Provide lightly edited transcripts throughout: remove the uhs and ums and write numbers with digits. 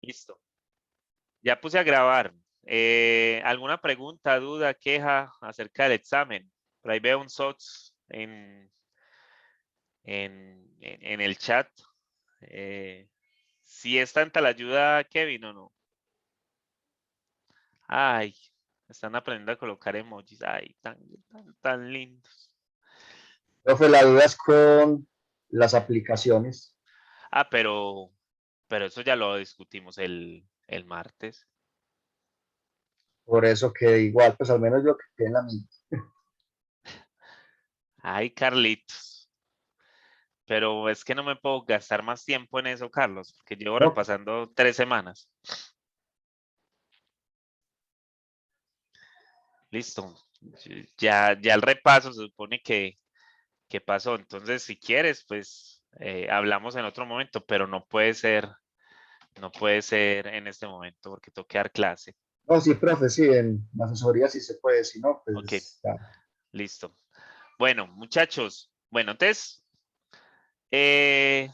Listo. Ya puse a grabar. ¿Alguna pregunta, duda, queja acerca del examen? Por ahí veo un SOTS en el chat. Si es tanta la ayuda, Kevin, o no. Ay, están aprendiendo a colocar emojis. Ay, tan lindos. Profe, la duda es con las aplicaciones. Ah, pero eso ya lo discutimos el martes. Por eso que igual, pues al menos yo que quedé en la misma. Ay, Carlitos. Pero es que no me puedo gastar más tiempo en eso, Carlos, porque llevo No, repasando 3 semanas. Listo. Ya el repaso se supone que pasó. Entonces, si quieres, pues hablamos en otro momento, pero no puede ser en este momento porque tengo que dar clase. no, sí, profe, sí, en la asesoría sí se puede, si no, Ok, pues ya. listo. Bueno, muchachos, bueno, entonces eh,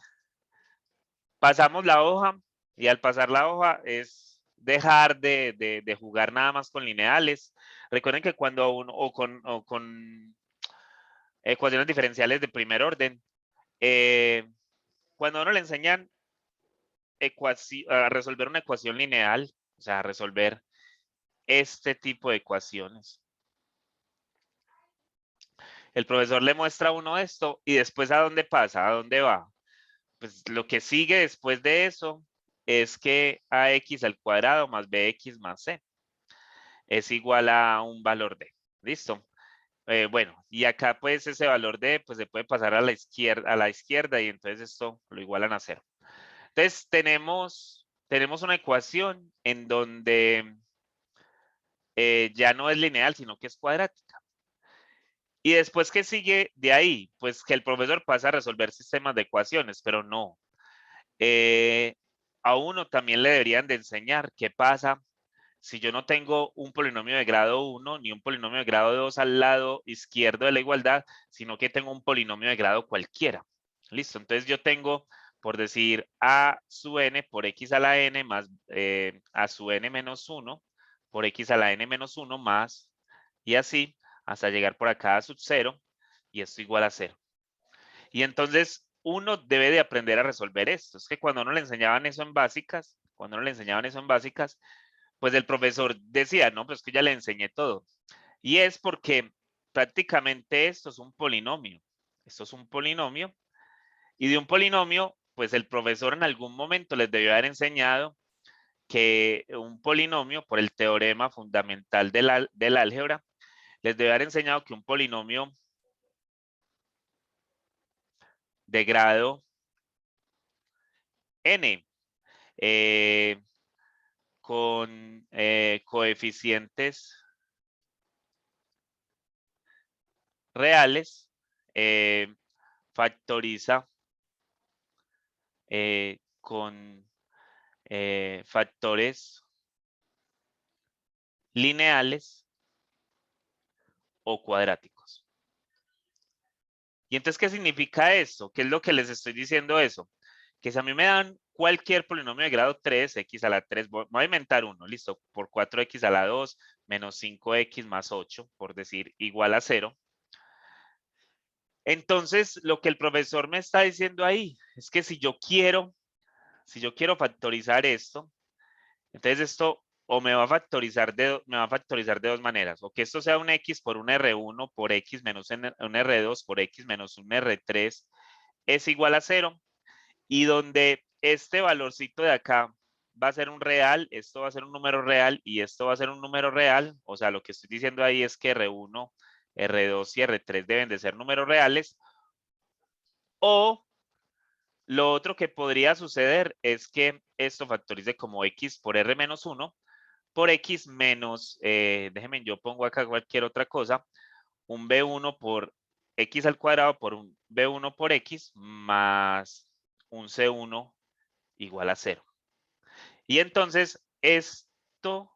pasamos la hoja y al pasar la hoja es dejar de jugar nada más con lineales. Recuerden que cuando uno o con ecuaciones diferenciales de primer orden, cuando a uno le enseñan a resolver una ecuación lineal, o sea, a resolver este tipo de ecuaciones, el profesor le muestra a uno esto y después ¿a dónde pasa? ¿A dónde va? Pues lo que sigue después de eso es que ax al cuadrado más bx más c es igual a un valor d. ¿Listo? Bueno, y acá pues ese valor d pues se puede pasar a la izquierda y entonces esto lo igualan a 0. Entonces tenemos una ecuación en donde ya no es lineal, sino que es cuadrática. Y después, ¿qué sigue de ahí? Pues que el profesor pasa a resolver sistemas de ecuaciones, pero no. A uno también le deberían de enseñar qué pasa si yo no tengo un polinomio de grado 1 ni un polinomio de grado 2 al lado izquierdo de la igualdad, sino que tengo un polinomio de grado cualquiera. Listo, entonces yo tengo, por decir, a sub n por x a la n más a sub n menos 1 por x a la n menos 1 más, y así hasta llegar por acá a sub 0, y esto igual a 0. Y entonces uno debe de aprender a resolver esto. Es que cuando uno le enseñaban eso en básicas, pues el profesor decía, no, pues que ya le enseñé todo. Y es porque prácticamente esto es un polinomio. Esto es un polinomio. Y de un polinomio, pues el profesor en algún momento les debió haber enseñado que un polinomio, por el teorema fundamental del álgebra, les debió haber enseñado que un polinomio de grado n con coeficientes reales factoriza con factores lineales o cuadráticos. ¿Y entonces qué significa esto? ¿Qué es lo que les estoy diciendo eso? Que si a mí me dan cualquier polinomio de grado 3, x a la 3, voy a inventar uno, listo, por 4x a la 2 menos 5x más 8, por decir igual a 0. Entonces, lo que el profesor me está diciendo ahí es que si yo quiero factorizar esto, entonces esto o me va a factorizar de dos maneras, o que esto sea un x por un R1 por x menos un R2 por x menos un R3 es igual a 0, y donde este valorcito de acá va a ser un real, esto va a ser un número real y esto va a ser un número real, o sea, lo que estoy diciendo ahí es que R1, R2 y R3 deben de ser números reales, o lo otro que podría suceder es que esto factorice como x por r menos 1 por x menos, déjenme, yo pongo acá cualquier otra cosa, un b1 por x al cuadrado por un b1 por x más un c1 igual a 0. Y entonces esto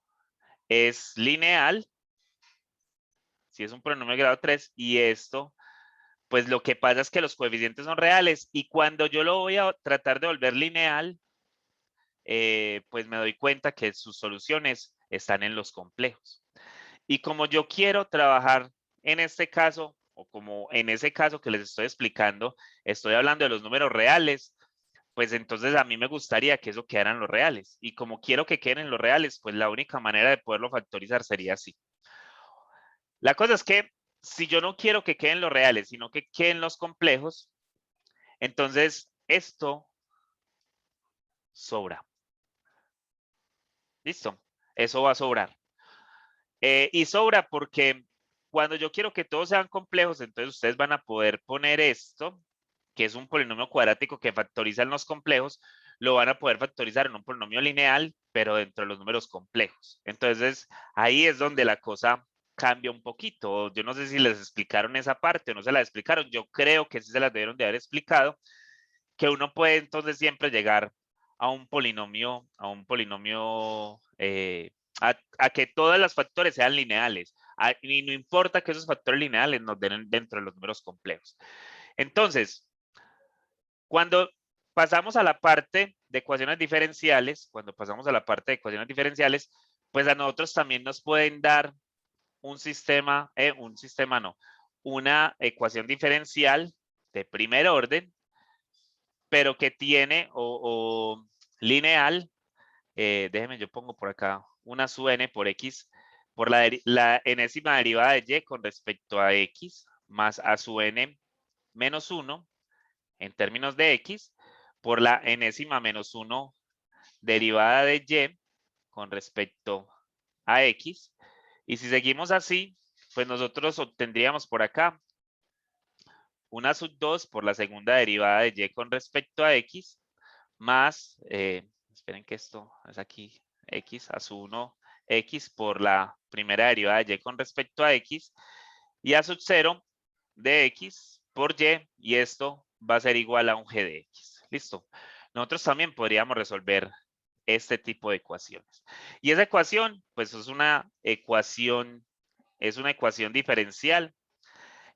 es lineal, si es un polinomio de grado 3, y esto, pues lo que pasa es que los coeficientes son reales, y cuando yo lo voy a tratar de volver lineal, pues me doy cuenta que sus soluciones están en los complejos. Y como yo quiero trabajar en este caso, o como en ese caso que les estoy explicando, estoy hablando de los números reales, pues entonces a mí me gustaría que eso quedaran los reales. Y como quiero que queden en los reales, pues la única manera de poderlo factorizar sería así. La cosa es que si yo no quiero que queden los reales, sino que queden los complejos, entonces esto sobra. ¿Listo? Eso va a sobrar. Y sobra porque cuando yo quiero que todos sean complejos, entonces ustedes van a poder poner esto, que es un polinomio cuadrático que factoriza en los complejos, lo van a poder factorizar en un polinomio lineal, pero dentro de los números complejos. Entonces, ahí es donde la cosa cambia un poquito. Yo no sé si les explicaron esa parte o no se la explicaron. Yo creo que sí se las debieron de haber explicado, que uno puede entonces siempre llegar a un polinomio, a que todos los factores sean lineales. Y no importa que esos factores lineales nos den dentro de los números complejos. Entonces, cuando pasamos a la parte de ecuaciones diferenciales, pues a nosotros también nos pueden dar una ecuación diferencial de primer orden, pero que tiene o lineal, déjenme, yo pongo por acá una sub n por x, por la enésima derivada de y con respecto a x, más a sub n menos 1 en términos de x, por la enésima menos 1 derivada de y con respecto a x. Y si seguimos así, pues nosotros obtendríamos por acá una sub 2 por la segunda derivada de y con respecto a x, más, esperen que esto es aquí, x a sub 1, x por la primera derivada de y con respecto a x, y a sub 0 de x por y esto va a ser igual a un g de x. Listo. Nosotros también podríamos resolver este tipo de ecuaciones. Y esa ecuación, pues es una ecuación diferencial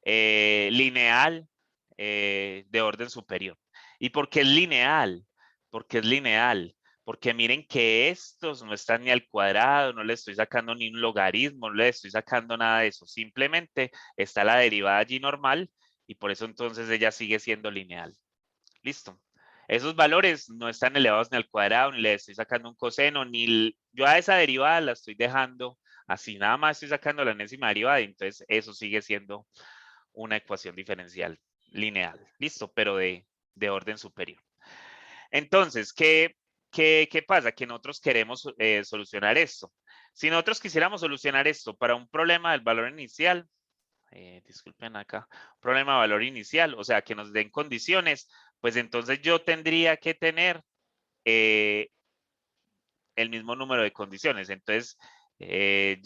lineal de orden superior. ¿Y por qué es lineal? Porque es lineal. Porque miren que estos no están ni al cuadrado, no le estoy sacando ni un logaritmo, no le estoy sacando nada de eso. Simplemente está la derivada allí normal y por eso entonces ella sigue siendo lineal. Listo. Esos valores no están elevados ni al cuadrado, ni le estoy sacando un coseno, yo a esa derivada la estoy dejando así, nada más estoy sacando la enésima derivada y entonces eso sigue siendo una ecuación diferencial lineal. Listo, pero de orden superior. Entonces, ¿qué pasa? Que nosotros queremos solucionar esto. Si nosotros quisiéramos solucionar esto para un problema del valor inicial, disculpen acá, problema de valor inicial, o sea, que nos den condiciones, pues entonces yo tendría que tener el mismo número de condiciones. Entonces, y,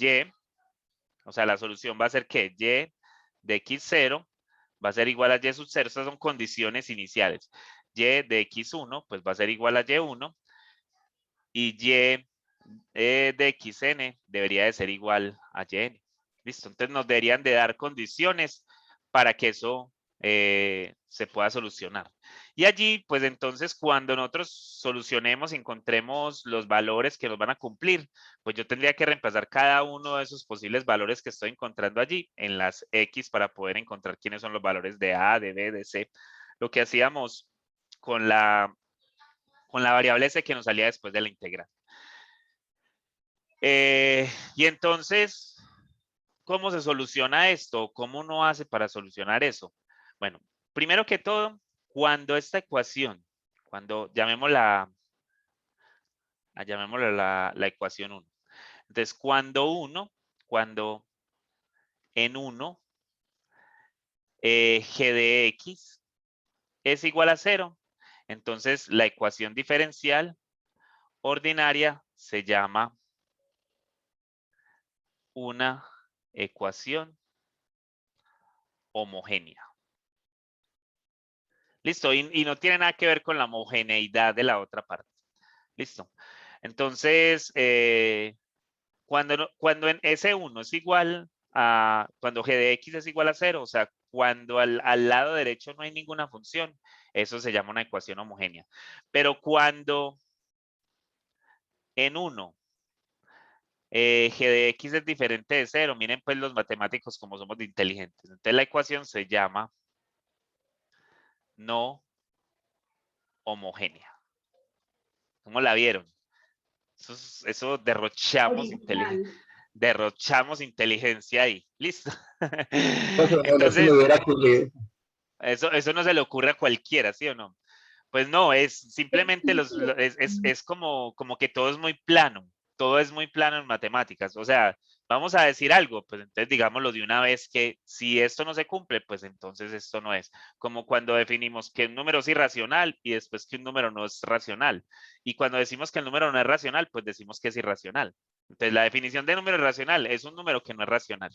o sea, la solución va a ser que y de x0 va a ser igual a y sub 0. Estas son condiciones iniciales. Y de x1 pues va a ser igual a y1 y de xn debería de ser igual a yn. Listo, entonces nos deberían de dar condiciones para que eso se pueda solucionar. Y allí, pues entonces cuando nosotros solucionemos, encontremos los valores que nos van a cumplir, pues yo tendría que reemplazar cada uno de esos posibles valores que estoy encontrando allí en las X para poder encontrar quiénes son los valores de A, de B, de C. Lo que hacíamos con la variable C que nos salía después de la integral. Y entonces, ¿cómo se soluciona esto? ¿Cómo uno hace para solucionar eso? Bueno, primero que todo, cuando esta ecuación, llamémosla la ecuación 1. Entonces, cuando en 1 g de x es igual a 0, entonces la ecuación diferencial ordinaria se llama una ecuación homogénea. Listo, y no tiene nada que ver con la homogeneidad de la otra parte. Listo. Entonces, cuando en S1 es igual a, cuando g de x es igual a 0, o sea, cuando al lado derecho no hay ninguna función, eso se llama una ecuación homogénea. Pero cuando en 1, g de x es diferente de 0. Miren pues los matemáticos como somos de inteligentes. Entonces la ecuación se llama no homogénea. ¿Cómo la vieron? Eso Original. derrochamos inteligencia ahí. Listo. No se me Entonces, hubiera ocurrido. eso no se le ocurre a cualquiera, ¿sí o no? Pues no, es simplemente es como que todo es muy plano. Todo es muy plano en matemáticas. O sea, vamos a decir algo, pues entonces digámoslo de una vez que si esto no se cumple, pues entonces esto no es. Como cuando definimos que un número es irracional y después que un número no es racional. Y cuando decimos que el número no es racional, pues decimos que es irracional. Entonces la definición de número irracional es un número que no es racional.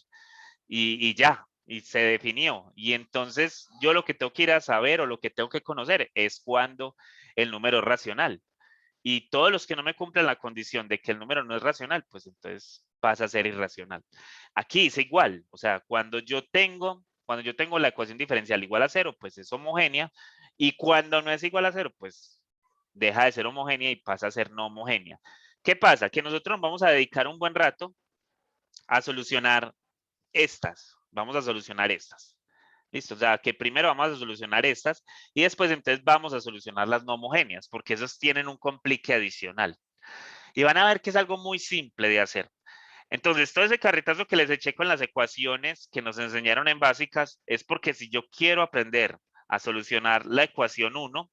Y ya, y se definió. Y entonces yo lo que tengo que ir a saber o lo que tengo que conocer es cuando el número es racional. Y todos los que no me cumplan la condición de que el número no es racional, pues entonces pasa a ser irracional. Aquí es igual, o sea, cuando yo tengo la ecuación diferencial igual a 0, pues es homogénea, y cuando no es igual a 0, pues deja de ser homogénea y pasa a ser no homogénea. ¿Qué pasa? Que nosotros nos vamos a dedicar un buen rato a solucionar estas. Vamos a solucionar estas. Listo, o sea, que primero vamos a solucionar estas y después entonces vamos a solucionar las no homogéneas, porque esos tienen un complique adicional. Y van a ver que es algo muy simple de hacer. Entonces, todo ese carretazo que les eché con las ecuaciones que nos enseñaron en básicas es porque si yo quiero aprender a solucionar la ecuación 1,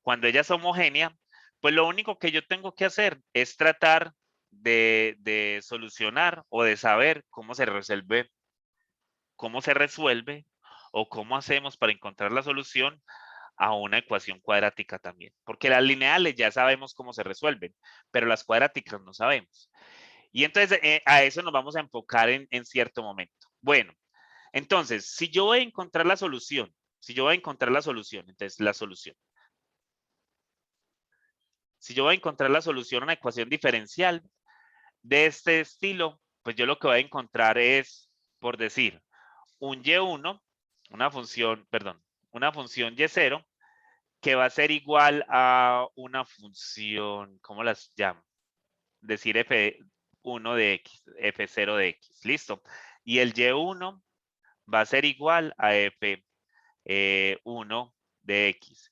cuando ella es homogénea, pues lo único que yo tengo que hacer es tratar de solucionar o de saber cómo se resuelve o cómo hacemos para encontrar la solución a una ecuación cuadrática también. Porque las lineales ya sabemos cómo se resuelven, pero las cuadráticas no sabemos. Y entonces a eso nos vamos a enfocar en cierto momento. Bueno, entonces, si yo voy a encontrar la solución, entonces la solución. Si yo voy a encontrar la solución a una ecuación diferencial de este estilo, pues yo lo que voy a encontrar es, por decir, un y1, una función y0 que va a ser igual a una función, ¿cómo las llamo? Decir f1 de x, f0 de x, listo. Y el y1 va a ser igual a f1 de x.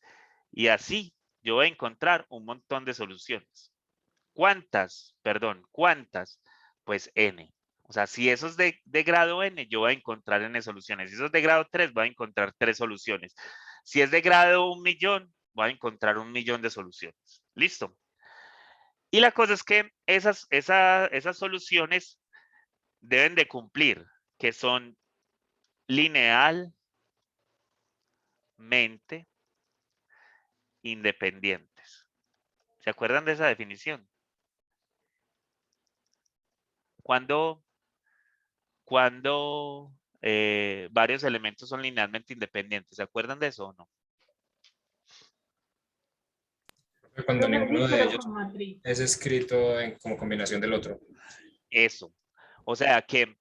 Y así yo voy a encontrar un montón de soluciones. ¿Cuántas? Perdón, ¿cuántas? Pues n. O sea, si eso es de grado n, yo voy a encontrar n soluciones. Si eso es de grado 3, voy a encontrar 3 soluciones. Si es de grado 1.000.000, voy a encontrar 1.000.000 de soluciones. ¿Listo? Y la cosa es que esas soluciones deben de cumplir, que son linealmente independientes. ¿Se acuerdan de esa definición? Cuando varios elementos son linealmente independientes. ¿Se acuerdan de eso o no? Cuando Creo que sí, ninguno de pero ellos con matriz. es escrito como combinación del otro. Eso. O sea que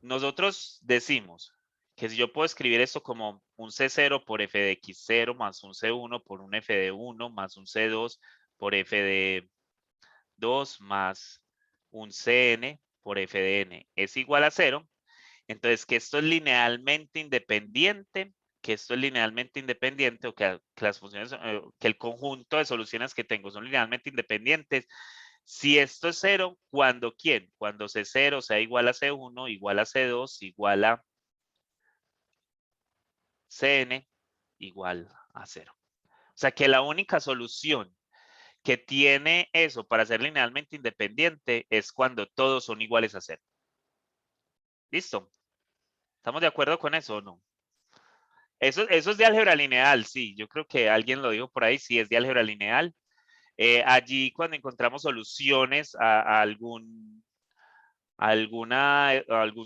nosotros decimos que si yo puedo escribir esto como un C0 por f de x0 más un C1 por un f de 1 más un C2 por f de 2 más un Cn por f de n es igual a 0, entonces que esto es linealmente independiente, o que las funciones, que el conjunto de soluciones que tengo son linealmente independientes. Si esto es 0, ¿cuándo quién? Cuando C0 sea igual a C1, igual a C2, igual a Cn, igual a 0. O sea que la única solución que tiene eso para ser linealmente independiente es cuando todos son iguales a 0. ¿Listo? ¿Estamos de acuerdo con eso o no? Eso es de álgebra lineal, sí. Yo creo que alguien lo dijo por ahí, sí, es de álgebra lineal. Allí cuando encontramos soluciones a algún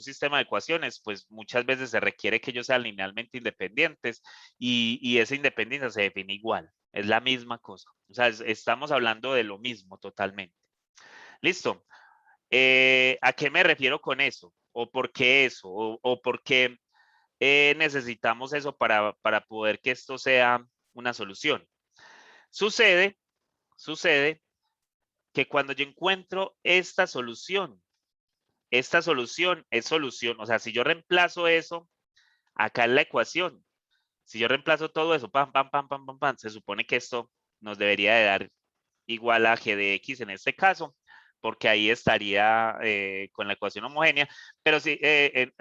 sistema de ecuaciones, pues muchas veces se requiere que ellos sean linealmente independientes y esa independencia se define igual. Es la misma cosa. O sea, estamos hablando de lo mismo totalmente. Listo. ¿A qué me refiero con eso? ¿O por qué eso? ¿O por qué necesitamos eso para poder que esto sea una solución? Sucede que cuando yo encuentro esta solución es solución. O sea, si yo reemplazo eso acá en la ecuación, si yo reemplazo todo eso, pam, pam, pam, pam, pam, pam, se supone que esto nos debería de dar igual a g de x en este caso, porque ahí estaría con la ecuación homogénea, pero si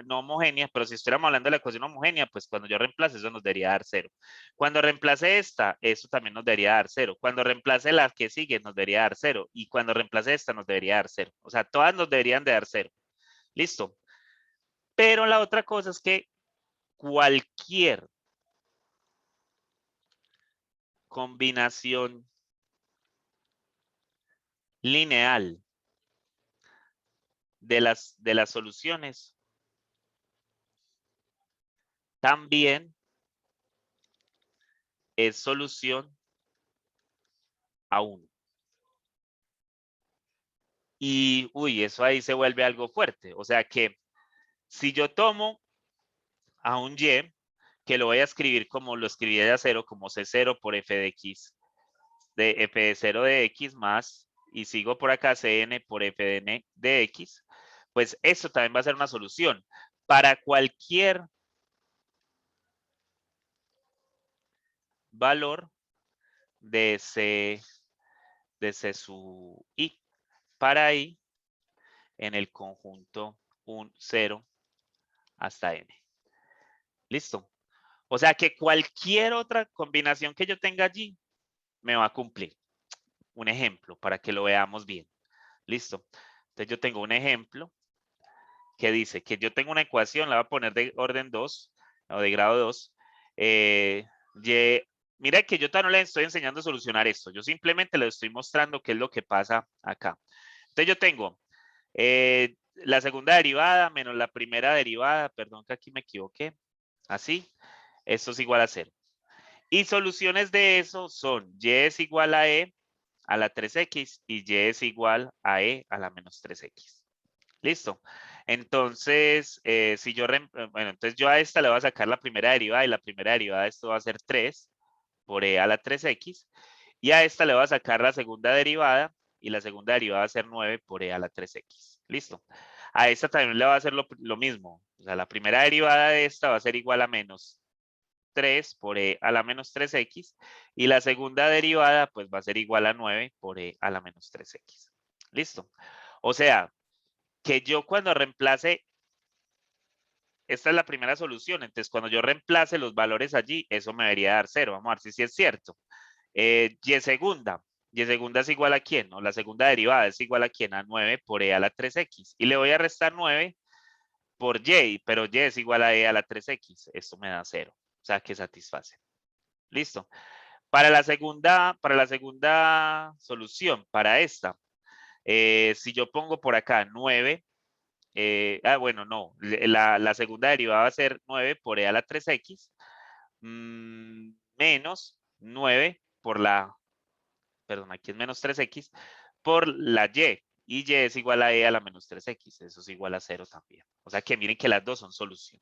no homogénea, pero si estuviéramos hablando de la ecuación homogénea, pues cuando yo reemplace eso nos debería dar 0. Cuando reemplace esta, eso también nos debería dar 0. Cuando reemplace la que sigue, nos debería dar 0. Y cuando reemplace esta, nos debería dar 0. O sea, todas nos deberían de dar 0. Listo. Pero la otra cosa es que cualquier combinación lineal de las soluciones también es solución a 1. Y, uy, eso ahí se vuelve algo fuerte. O sea que si yo tomo a un y, que lo voy a escribir como lo escribí de a 0, como c0 por f de x, de f de 0 de x más, y sigo por acá cn por f de n de x, pues eso también va a ser una solución para cualquier valor de c sub i para i en el conjunto 0 hasta n. Listo. O sea que cualquier otra combinación que yo tenga allí me va a cumplir. Un ejemplo para que lo veamos bien. Listo. Entonces yo tengo un ejemplo que dice que yo tengo una ecuación, la voy a poner de orden 2 o de grado 2. Mira que yo todavía no le estoy enseñando a solucionar esto. Yo simplemente le estoy mostrando qué es lo que pasa acá. Entonces yo tengo la segunda derivada menos la primera derivada. Perdón que aquí me equivoqué. Así. Esto es igual a 0. Y soluciones de eso son y es igual a e a la 3x y y es igual a e a la menos 3x. Listo. Entonces, si yo, bueno, entonces yo a esta le voy a sacar la primera derivada y la primera derivada de esto va a ser 3 por e a la 3x. Y a esta le voy a sacar la segunda derivada y la segunda derivada va a ser 9 por e a la 3x. Listo. A esta también le va a hacer lo mismo. O sea, la primera derivada de esta va a ser igual a menos 3 por e a la menos 3x y la segunda derivada pues va a ser igual a 9 por e a la menos 3x. Listo. O sea, que yo cuando reemplace, esta es la primera solución, entonces cuando yo reemplace los valores allí, eso me debería dar 0. Vamos a ver si sí es cierto. Y segunda es igual a quién, o la segunda derivada es igual a quién, a 9 por e a la 3x. Y le voy a restar 9 por y, pero y es igual a e a la 3x. Esto me da 0, o sea que satisface. Listo. Para la segunda solución, para esta, si yo pongo por acá 9, bueno, no, la segunda derivada va a ser 9 por e a la 3x menos 9 por la, perdón, aquí es menos 3x, por la y. Y y es igual a e a la menos 3x. Eso es igual a 0 también. O sea que miren que las dos son solución.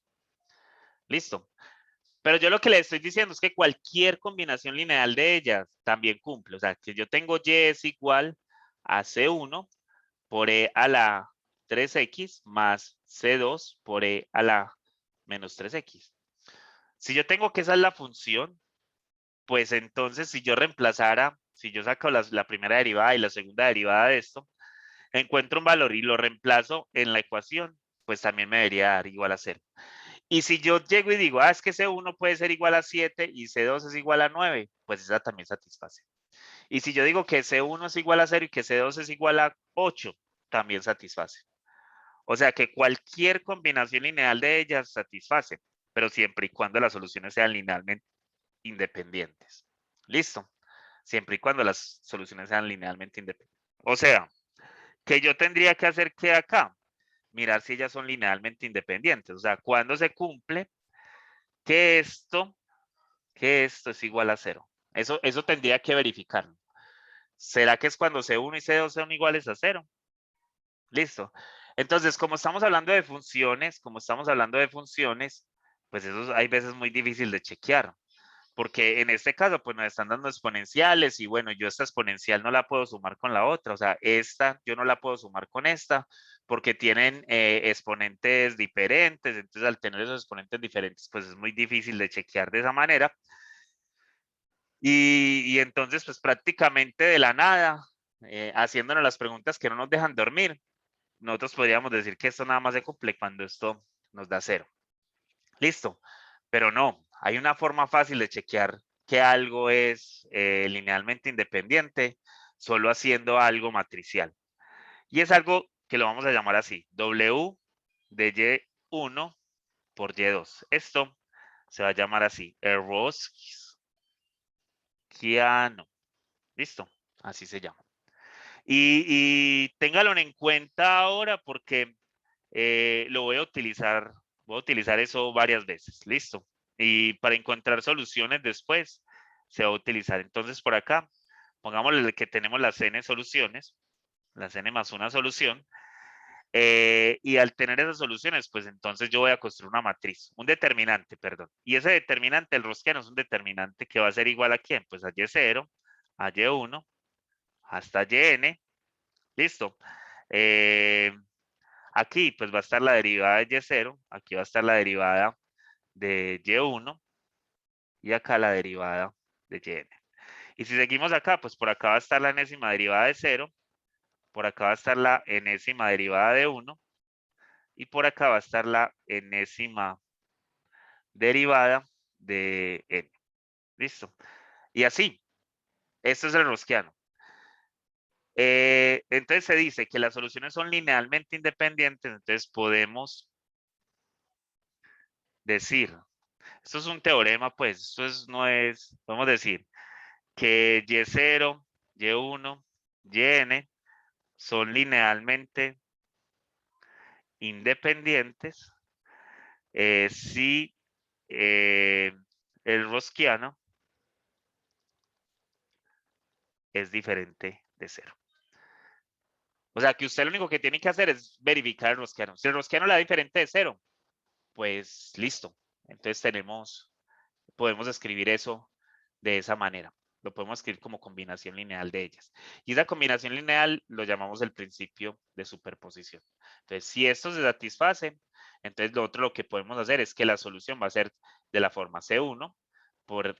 Listo. Pero yo lo que le estoy diciendo es que cualquier combinación lineal de ellas también cumple. O sea, que yo tengo y es igual a C1 por e a la 3x más C2 por e a la menos 3x. Si yo tengo que esa es la función, pues entonces si yo reemplazara, si yo saco la primera derivada y la segunda derivada de esto, encuentro un valor y lo reemplazo en la ecuación, pues también me debería dar igual a 0. Y si yo llego y digo, es que C1 puede ser igual a 7 y C2 es igual a 9, pues esa también satisface. Y si yo digo que C1 es igual a 0 y que C2 es igual a 8, también satisface. O sea que cualquier combinación lineal de ellas satisface, pero siempre y cuando las soluciones sean linealmente independientes. ¿Listo? Siempre y cuando las soluciones sean linealmente independientes. O sea, que yo tendría que hacer que acá, mirar si ellas son linealmente independientes. O sea, cuando se cumple que esto es igual a 0. Eso tendría que verificarlo. ¿Será que es cuando C1 y C2 son iguales a 0? Listo. Entonces, como estamos hablando de funciones, pues eso hay veces muy difícil de chequear. porque en este caso pues nos están dando exponenciales y bueno, yo esta exponencial no la puedo sumar con la otra, o sea, esta yo no la puedo sumar con esta porque tienen exponentes diferentes, entonces al tener esos exponentes diferentes pues es muy difícil de chequear de esa manera. Y entonces pues prácticamente de la nada, haciéndonos las preguntas que no nos dejan dormir, nosotros podríamos decir que esto nada más se cumple cuando esto nos da 0. Listo, pero no, hay una forma fácil de chequear que algo es linealmente independiente solo haciendo algo matricial. Y es algo que lo vamos a llamar así, W de Y1 por Y2. Esto se va a llamar así, el Rosquiano. Listo, así se llama. Y téngalo en cuenta ahora porque lo voy a utilizar eso varias veces. Listo. Y para encontrar soluciones después se va a utilizar. Entonces por acá, pongámosle que tenemos las n soluciones, las n más una solución. Y al tener esas soluciones, pues entonces yo voy a construir una matriz, un determinante, perdón. Y ese determinante, el rosquiano, es un determinante que va a ser igual a quién? Pues a Y0, a Y1, hasta Yn. Listo. Aquí pues va a estar la derivada de Y0, aquí va a estar la derivada de Y1 y acá la derivada de Yn. Y si seguimos acá, pues por acá va a estar la enésima derivada de 0, por acá va a estar la enésima derivada de 1 y por acá va a estar la enésima derivada de n. ¿Listo? Y así, esto es el rosquiano. Entonces se dice que las soluciones son linealmente independientes, entonces podemos decir, esto es un teorema, pues, no es, podemos decir que Y0, Y1, Yn son linealmente independientes si el rosquiano es diferente de 0. O sea, que usted lo único que tiene que hacer es verificar el rosquiano. Si el rosquiano le da diferente de 0, pues listo. Entonces podemos escribir eso de esa manera. Lo podemos escribir como combinación lineal de ellas. Y esa combinación lineal lo llamamos el principio de superposición. Entonces, si esto se satisface, entonces lo que podemos hacer es que la solución va a ser de la forma C1 por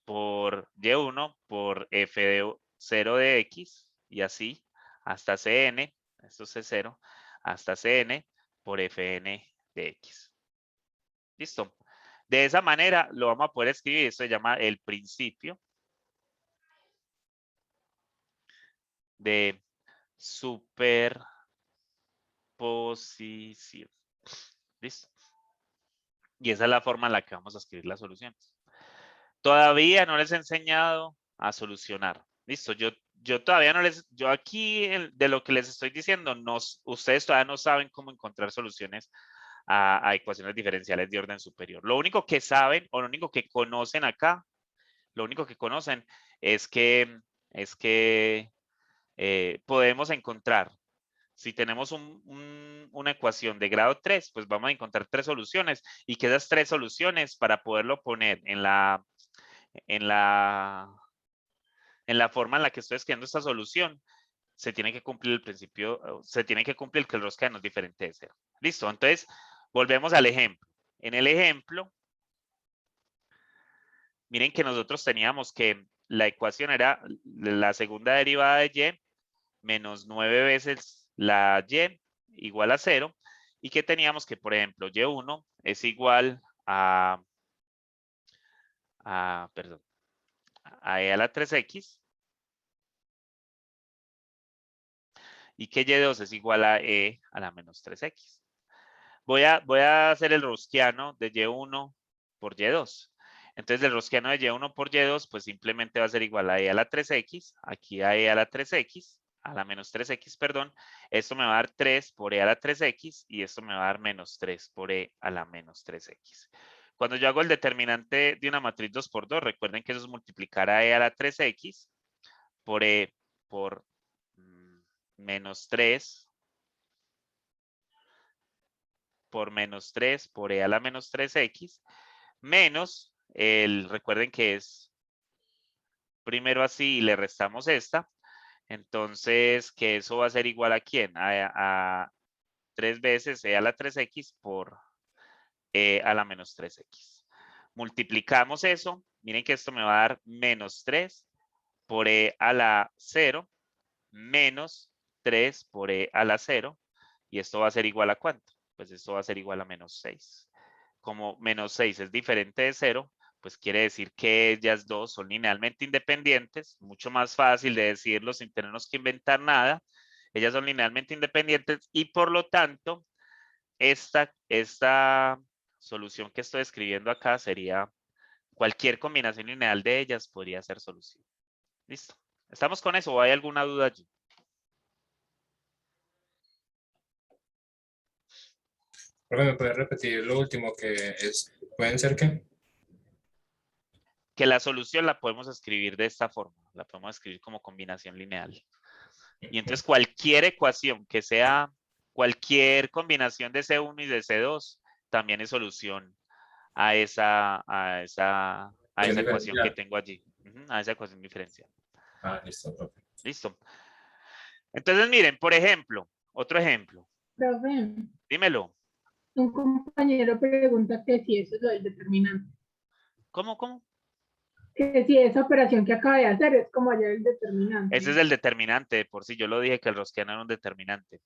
Y1 por F de 0 de X y así hasta Cn, esto es C0, hasta Cn por Fn de X. ¿Listo? De esa manera lo vamos a poder escribir, esto se llama el principio de superposición. ¿Listo? Y esa es la forma en la que vamos a escribir las soluciones. Todavía no les he enseñado a solucionar. Listo, yo todavía no les, yo aquí de lo que les estoy diciendo, ustedes todavía no saben cómo encontrar soluciones a ecuaciones diferenciales de orden superior. Lo único que saben o lo único que conocen acá, lo único que conocen es que podemos encontrar, si tenemos una ecuación de grado 3, pues vamos a encontrar 3 soluciones y que esas 3 soluciones para poderlo poner en la forma en la que estoy escribiendo esta solución, se tiene que cumplir el principio, se tiene que cumplir que el rosquiano es diferente de 0. Listo, entonces volvemos al ejemplo. En el ejemplo, miren que nosotros teníamos que la ecuación era la segunda derivada de y menos 9 veces la y igual a 0 y que teníamos que, por ejemplo, y1 es igual a perdón, a e a la 3x y que y2 es igual a e a la menos 3x. Voy a hacer el rosquiano de y1 por y2. Entonces, el rosquiano de y1 por y2, pues simplemente va a ser igual a e a la 3x, aquí a e a la 3x, a la menos 3x, perdón. Esto me va a dar 3 por e a la 3x y esto me va a dar menos 3 por e a la menos 3x. Cuando yo hago el determinante de una matriz 2 por 2, recuerden que eso es multiplicar a e a la 3x por e por menos 3 por menos 3 por e a la menos 3x menos recuerden que es primero así y le restamos esta. Entonces, que eso va a ser igual a ¿quién? A 3 veces e a la 3x por e a la menos 3x. Multiplicamos eso. Miren que esto me va a dar menos 3 por e a la 0 menos 3 por e a la 0. Y esto va a ser igual a ¿cuánto? Pues esto va a ser igual a menos 6. Como menos 6 es diferente de 0, pues quiere decir que ellas dos son linealmente independientes. Mucho más fácil de decirlo sin tenernos que inventar nada. Ellas son linealmente independientes y por lo tanto, esta solución que estoy escribiendo acá sería cualquier combinación lineal de ellas podría ser solución. ¿Listo? ¿Estamos con eso o hay alguna duda allí? Profe, ¿me puede repetir lo último que es? ¿Pueden ser qué? Que la solución la podemos escribir de esta forma. La podemos escribir como combinación lineal. Y entonces cualquier ecuación que sea cualquier combinación de C1 y de C2 también es solución a esa ecuación que tengo allí. A esa ecuación diferencial. Ah, listo, profe. Listo. Entonces, miren, por ejemplo, otro ejemplo. Profe, Dímelo. un compañero pregunta que si eso es lo del determinante. ¿Cómo? Que si esa operación que acaba de hacer es como allá el determinante. Ese es el determinante. Por si yo lo dije que el Rosquiano era un determinante.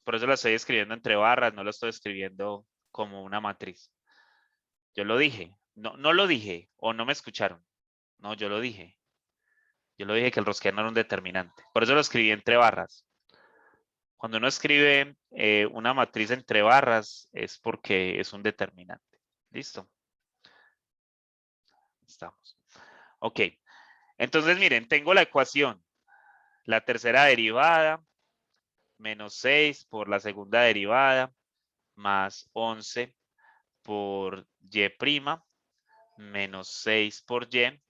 Por eso lo estoy escribiendo entre barras, no lo estoy escribiendo como una matriz. Yo lo dije. No lo dije o no me escucharon. No, yo lo dije. Yo lo dije que el Rosquiano era un determinante. Por eso lo escribí entre barras. Cuando uno escribe una matriz entre barras es porque es un determinante. ¿Listo? Estamos. Ok. Entonces, miren, tengo la ecuación. La tercera derivada, menos 6 por la segunda derivada, más 11 por y', menos 6 por y,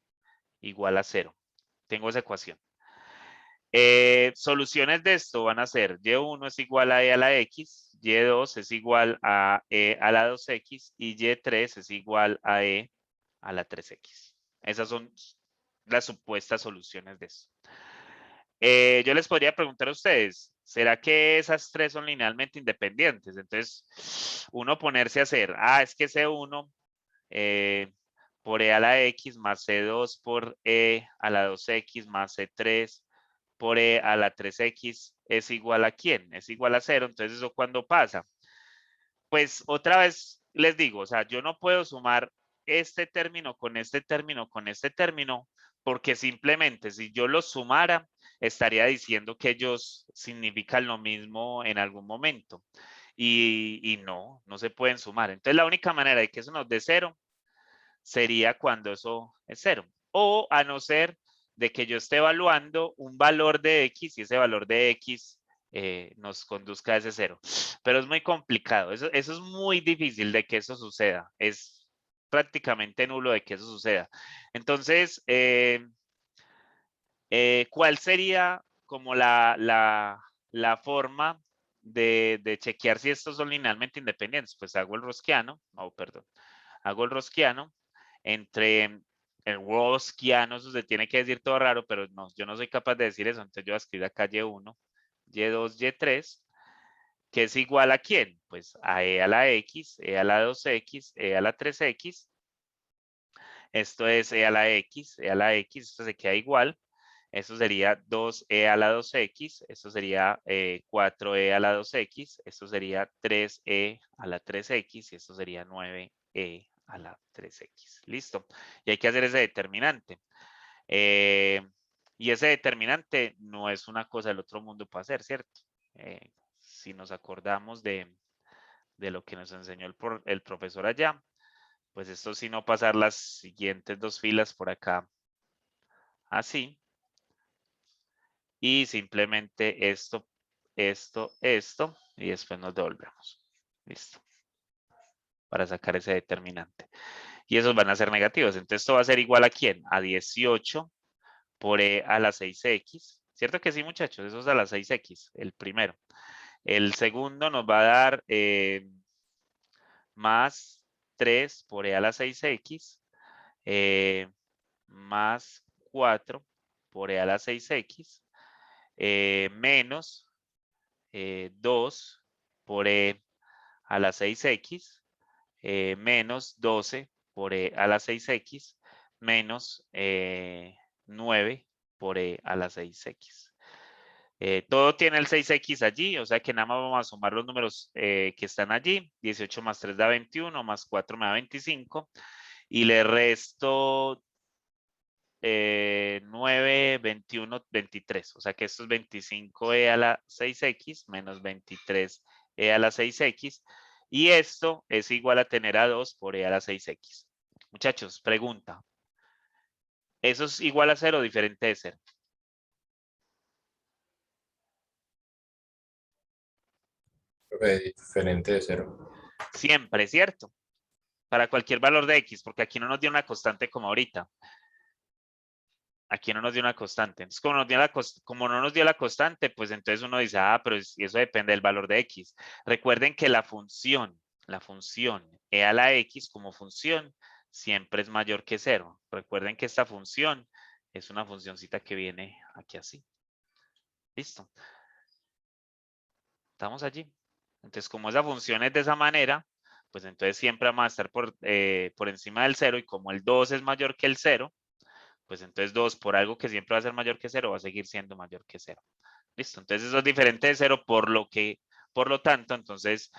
igual a 0. Tengo esa ecuación. Soluciones de esto van a ser y1 es igual a e a la x, y2 es igual a e a la 2x y y3 es igual a e a la 3x. Esas son las supuestas soluciones de esto. Yo les podría preguntar a ustedes, ¿será que esas tres son linealmente independientes? Entonces, uno ponerse a hacer, es que C1 por e a la x más C2 por e a la 2x más C3 por e a la 3x es igual a ¿quién? Es igual a 0. Entonces, ¿eso cuándo pasa? Pues otra vez les digo, o sea, yo no puedo sumar este término con este término con este término, porque simplemente si yo los sumara, estaría diciendo que ellos significan lo mismo en algún momento. Y no se pueden sumar. Entonces, la única manera de que eso nos dé 0 sería cuando eso es 0. O a no ser de que yo esté evaluando un valor de x y ese valor de x nos conduzca a ese 0. Pero es muy complicado. Eso es muy difícil de que eso suceda. Es prácticamente nulo de que eso suceda. Entonces, ¿cuál sería como la forma de chequear si estos son linealmente independientes? Pues hago el rosquiano, hago el rosquiano entre el rosquiano, eso se tiene que decir todo raro, pero no, yo no soy capaz de decir eso, entonces yo voy a escribir acá y1, y2, y3, que es igual a ¿quién? Pues a e a la x, e a la 2x, e a la 3x. Esto es e a la x, esto se queda igual. Eso sería 2e a la 2x, esto sería 4e a la 2x, esto sería 3e a la 3x y esto sería 9e a la 3x. Listo. Y hay que hacer ese determinante. Y ese determinante no es una cosa del otro mundo para hacer, ¿cierto? Si nos acordamos de lo que nos enseñó el profesor allá, pues esto sí no pasar las siguientes dos filas por acá. Así. Y simplemente esto, y después nos devolvemos. Listo. Para sacar ese determinante. Y esos van a ser negativos. Entonces esto va a ser igual a ¿quién? A 18 por e a la 6x. ¿Cierto que sí, muchachos? Eso es a la 6x, el primero. El segundo nos va a dar más 3 por e a la 6x más 4 por e a la 6x menos 2 por e a la 6x menos 12 por e a la 6x menos 9 por e a la 6x. Todo tiene el 6x allí, o sea que nada más vamos a sumar los números que están allí. 18 más 3 da 21, más 4 me da 25. Y le resto 9, 21, 23. O sea que esto es 25e a la 6x menos 23e a la 6x. Y esto es igual a tener a 2 por e a la 6x. Muchachos, pregunta. ¿Eso es igual a 0 o diferente de 0? Diferente de 0. Siempre, ¿cierto? Para cualquier valor de x, porque aquí no nos dio una constante como ahorita. Aquí no nos dio una constante. Entonces, como no nos dio la constante, pues entonces uno dice, ah, pero eso depende del valor de x. Recuerden que la función e a la x como función siempre es mayor que 0. Recuerden que esta función es una funcioncita que viene aquí así. Listo. Estamos allí. Entonces, como esa función es de esa manera, pues entonces siempre vamos a estar por encima del 0 y como el 2 es mayor que el 0, pues entonces 2 por algo que siempre va a ser mayor que 0 va a seguir siendo mayor que 0. Listo, entonces eso es diferente de 0 por lo tanto, entonces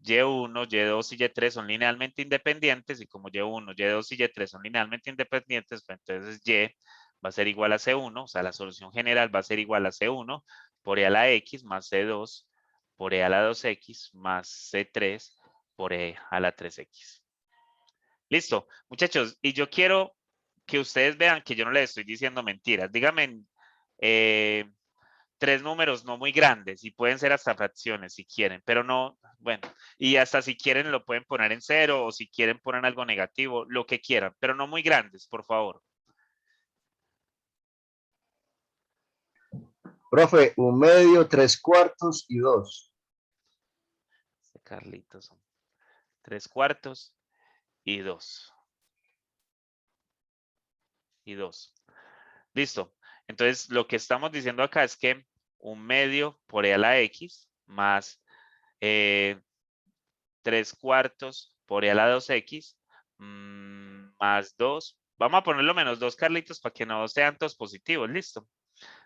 Y1, Y2 y Y3 son linealmente independientes y como Y1, Y2 y Y3 son linealmente independientes, pues entonces Y va a ser igual a C1, o sea, la solución general va a ser igual a C1 por E a la X más C2 por E a la 2X más C3 por E a la 3X. Listo, muchachos, y yo quiero que ustedes vean que yo no les estoy diciendo mentiras. Díganme 3 números no muy grandes y pueden ser hasta fracciones si quieren, pero no, bueno, y hasta si quieren lo pueden poner en 0 o si quieren poner algo negativo, lo que quieran, pero no muy grandes, por favor. Profe, 1/2, 3/4 y 2. Carlitos son 3/4 y 2. Y 2. Listo. Entonces, lo que estamos diciendo acá es que 1/2 por e a la x más 3/4 por e a la 2x más 2. Vamos a ponerlo menos 2, Carlitos, para que no sean todos positivos. Listo.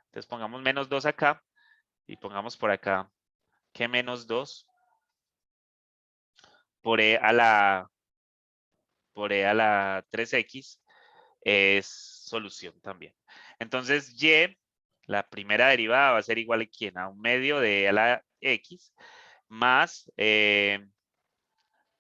Entonces pongamos menos 2 acá y pongamos por acá que menos 2 por e a la 3x es solución también. Entonces, y, la primera derivada va a ser igual a ¿quién? A 1/2 de e a la x más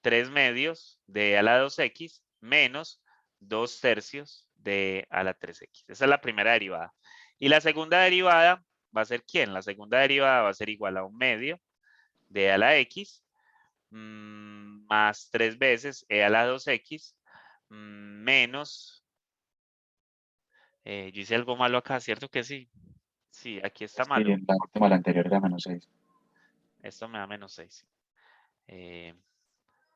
3/2 de e a la 2x menos 2/3 de e a la 3x. Esa es la primera derivada. Y la segunda derivada va a ser ¿quién? La segunda derivada va a ser igual a 1/2 de e a la x más 3 veces e a la 2x menos, yo hice algo malo acá, ¿cierto que sí? Sí, aquí está Sí, malo. la última, la anterior era -6. Esto me da menos 6.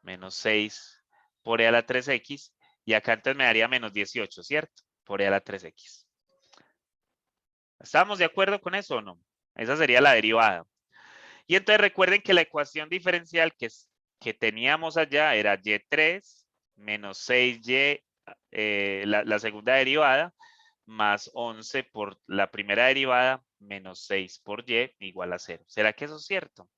Menos 6 por e a la 3x. Y acá entonces me daría menos 18, ¿cierto? Por e a la 3x. ¿Estamos de acuerdo con eso o no? Esa sería la derivada. Y entonces recuerden que la ecuación diferencial que teníamos allá era y3 menos 6y, la segunda derivada, más 11 por la primera derivada, menos 6 por y, igual a 0. ¿Será que eso es cierto?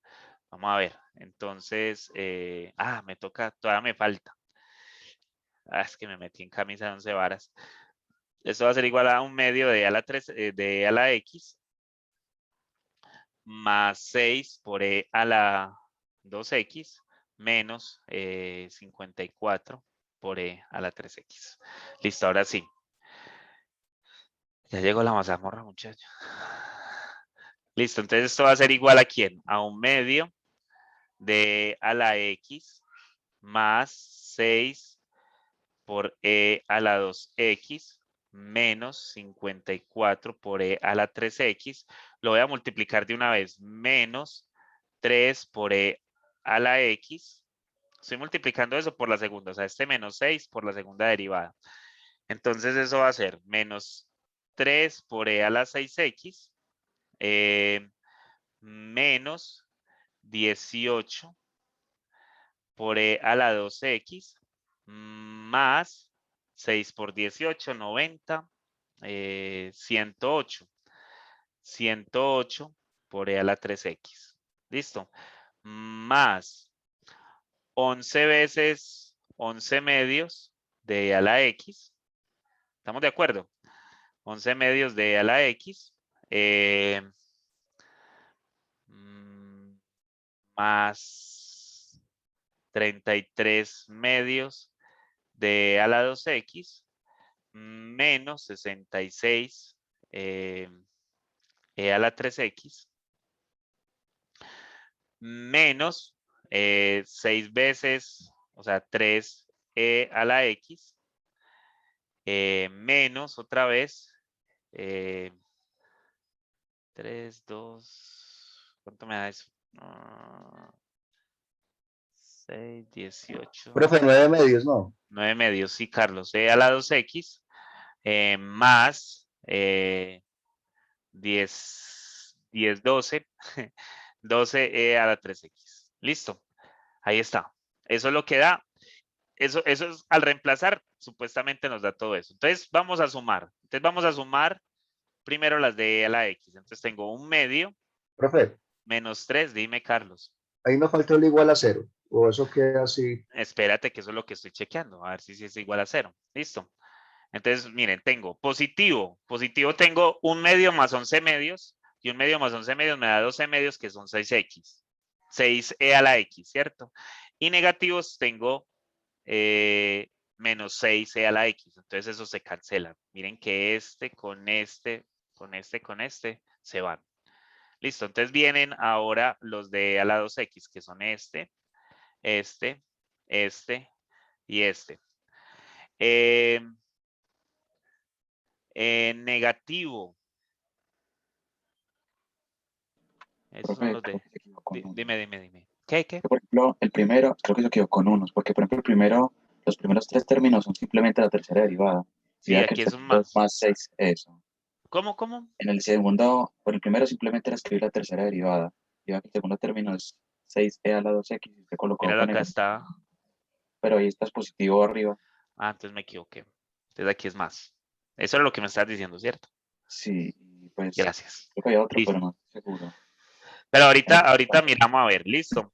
Vamos a ver. Entonces, me toca, todavía me falta. Es que me metí en camisa de 11 varas. Esto va a ser igual a 1/2 de e a la 3, de e a la x, más 6 por e a la 2x, menos 54 por e a la 3x. Listo, ahora sí. Ya llegó la mazamorra, muchachos. Listo, entonces esto va a ser igual a ¿quién? A 1/2 de e a la x más 6 por e a la 2x menos 54 por e a la 3x. Lo voy a multiplicar de una vez. Menos 3 por e a la x Estoy multiplicando eso por la segunda, o sea, este menos 6 por la segunda derivada. Entonces eso va a ser menos 3 por e a la 6x menos 18 por e a la 2x más 6 por 18, 90, 108. 108 por e a la 3x. ¿Listo? Más 11 veces 11 medios de e a la x. ¿Estamos de acuerdo? 11 medios de e a la x. Más 33 medios de e a la 2x menos 66 e a la 3x menos 6 veces, o sea, 3e a la x menos otra vez 3, 2, ¿cuánto me da eso? 6, 18. Profe, 9 medios, no. 9 medios, sí, Carlos. E a la 2x más 10, 12, 12 e a la 3x. Listo. Ahí está. Eso es lo que da. Eso es al reemplazar, supuestamente nos da todo eso. Entonces vamos a sumar. Entonces vamos a sumar primero las de e a la x. Entonces tengo 1 medio Profe, menos 3. Dime, Carlos. ahí no falta el igual a 0. O eso queda así. Espérate que eso es lo que estoy chequeando. A ver si es igual a 0. Listo. Entonces, miren, tengo positivo. Positivo tengo 1 medio más 11 medios. Y 1 medio más 11 medios me da 12 medios que son 6x. 6e a la x, ¿cierto? Y negativos tengo menos 6e a la x. Entonces eso se cancela. Miren que este con este, con este, con este se van. Listo. Entonces vienen ahora los de e a la 2x, que son este y este. Negativo. Esos son Profe, los creo de. que se equivocó con unos. Dime. ¿Qué? Por ejemplo, el primero, creo que se equivocó con unos, porque por ejemplo, el primero, los primeros tres términos son simplemente la tercera derivada. Y Sí, vea que aquí el es un segundo es más. más 6, eso. ¿Cómo? En el segundo, por el primero simplemente era escribir la tercera derivada. Y vea que el segundo término es 6e a la 2x, y usted colocó Míralo, acá acá negativo, está. pero ahí está positivo arriba. Ah, entonces me equivoqué. Entonces aquí es más. Eso es lo que me estás diciendo, ¿cierto? Sí, y pues Gracias. creo que había otro, pero Listo. no estoy seguro. Pero ahorita miramos a ver. Listo.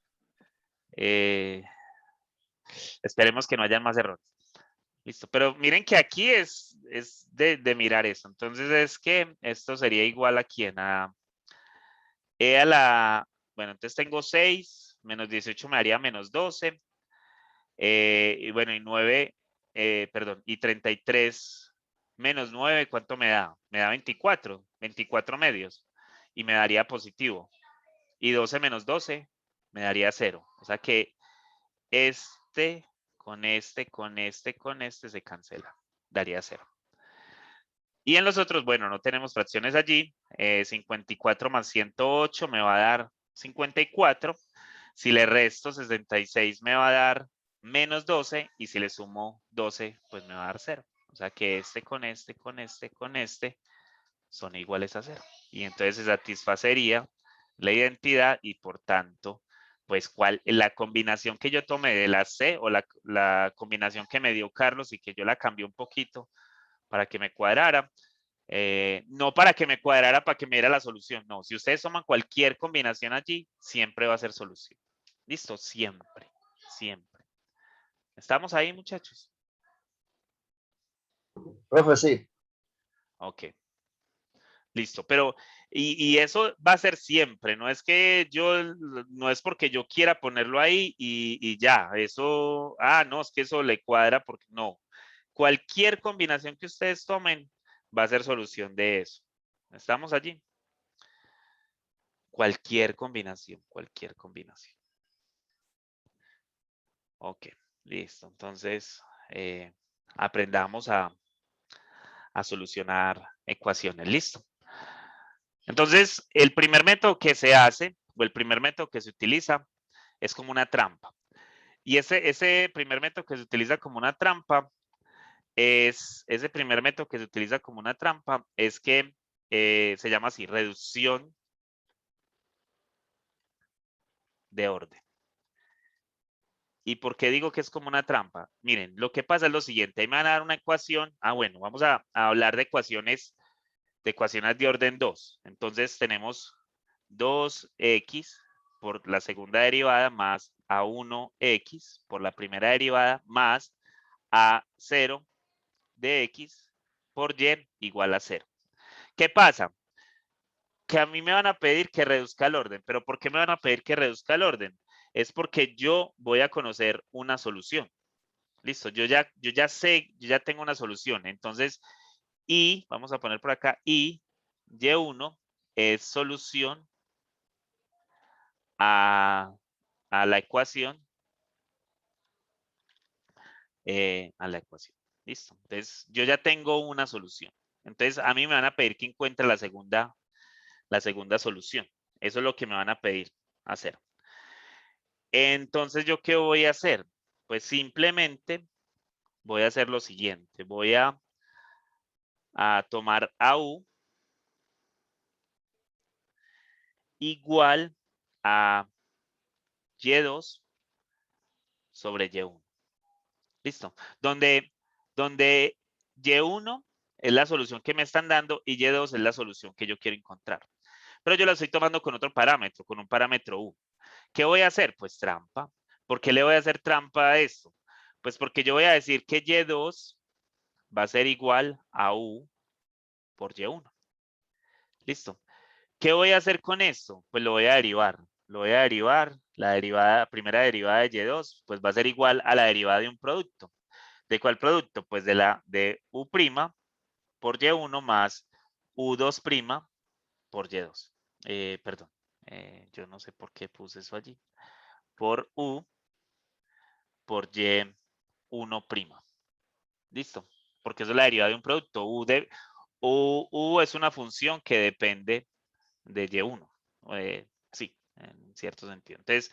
Esperemos que no hayan más errores. Listo. Pero miren que aquí es de mirar eso. Entonces es que esto sería igual a quién, a e a la. Bueno, entonces tengo 6 menos 18 me daría menos 12. Y bueno, y 9, perdón, y 33 menos 9, ¿cuánto me da? Me da 24 medios. Y me daría positivo. Y 12 menos 12 me daría 0. O sea que este con este se cancela. Daría 0. Y en los otros, bueno, no tenemos fracciones allí. 54 más 108 me va a dar 54. Si le resto 66 me va a dar menos 12. Y si le sumo 12, pues me va a dar 0. O sea que este con este son iguales a 0. Y entonces se satisfacería la identidad y por tanto, pues la combinación que yo tomé de la C o la combinación que me dio Carlos y que yo la cambié un poquito para que me cuadrara. No para que me cuadrara, para que me diera la solución. No, si ustedes toman cualquier combinación allí, siempre va a ser solución. ¿Listo? Siempre. ¿Estamos ahí, muchachos? Profe, sí. Ok. Listo, pero y eso va a ser siempre, no es que no es porque yo quiera ponerlo ahí y ya, eso, no, es que eso le cuadra porque no. Cualquier combinación que ustedes tomen va a ser solución de eso. ¿Estamos allí? Cualquier combinación. Ok, listo. Entonces, aprendamos a solucionar ecuaciones. Listo. Entonces, el primer método que se hace o el primer método que se utiliza es como una trampa. Y ese primer método que se utiliza como una trampa es que se llama así, reducción de orden. ¿Y por qué digo que es como una trampa? Miren, lo que pasa es lo siguiente, ahí me van a dar una ecuación. Bueno, vamos a hablar de ecuaciones de orden 2. Entonces tenemos 2x por la segunda derivada más a1x por la primera derivada más a0 de x por y igual a 0. ¿Qué pasa? Que a mí me van a pedir que reduzca el orden. ¿Pero por qué me van a pedir que reduzca el orden? Es porque yo voy a conocer una solución. Listo, yo ya sé, yo ya tengo una solución. Entonces, y, vamos a poner por acá, y1 es solución a la ecuación. Listo. Entonces, yo ya tengo una solución. Entonces, a mí me van a pedir que encuentre la segunda solución. Eso es lo que me van a pedir hacer. Entonces, ¿yo qué voy a hacer? Pues simplemente voy a hacer lo siguiente. Voy a tomar AU igual a Y2 sobre Y1. Listo. Donde Y1 es la solución que me están dando y Y2 es la solución que yo quiero encontrar. Pero yo la estoy tomando con otro parámetro, con un parámetro U. ¿Qué voy a hacer? Pues trampa. ¿Por qué le voy a hacer trampa a esto? Pues porque yo voy a decir que Y2 va a ser igual a U por Y1. Listo. ¿Qué voy a hacer con esto? Pues lo voy a derivar. Lo voy a derivar. La primera derivada de Y2 pues va a ser igual a la derivada de un producto. ¿De cuál producto? Pues de U' por Y1 más U2' por Y2. Perdón. Yo no sé por qué puse eso allí. Por U por Y1'. Listo. Porque eso es la derivada de un producto. U es una función que depende de Y1. Sí, en cierto sentido. Entonces,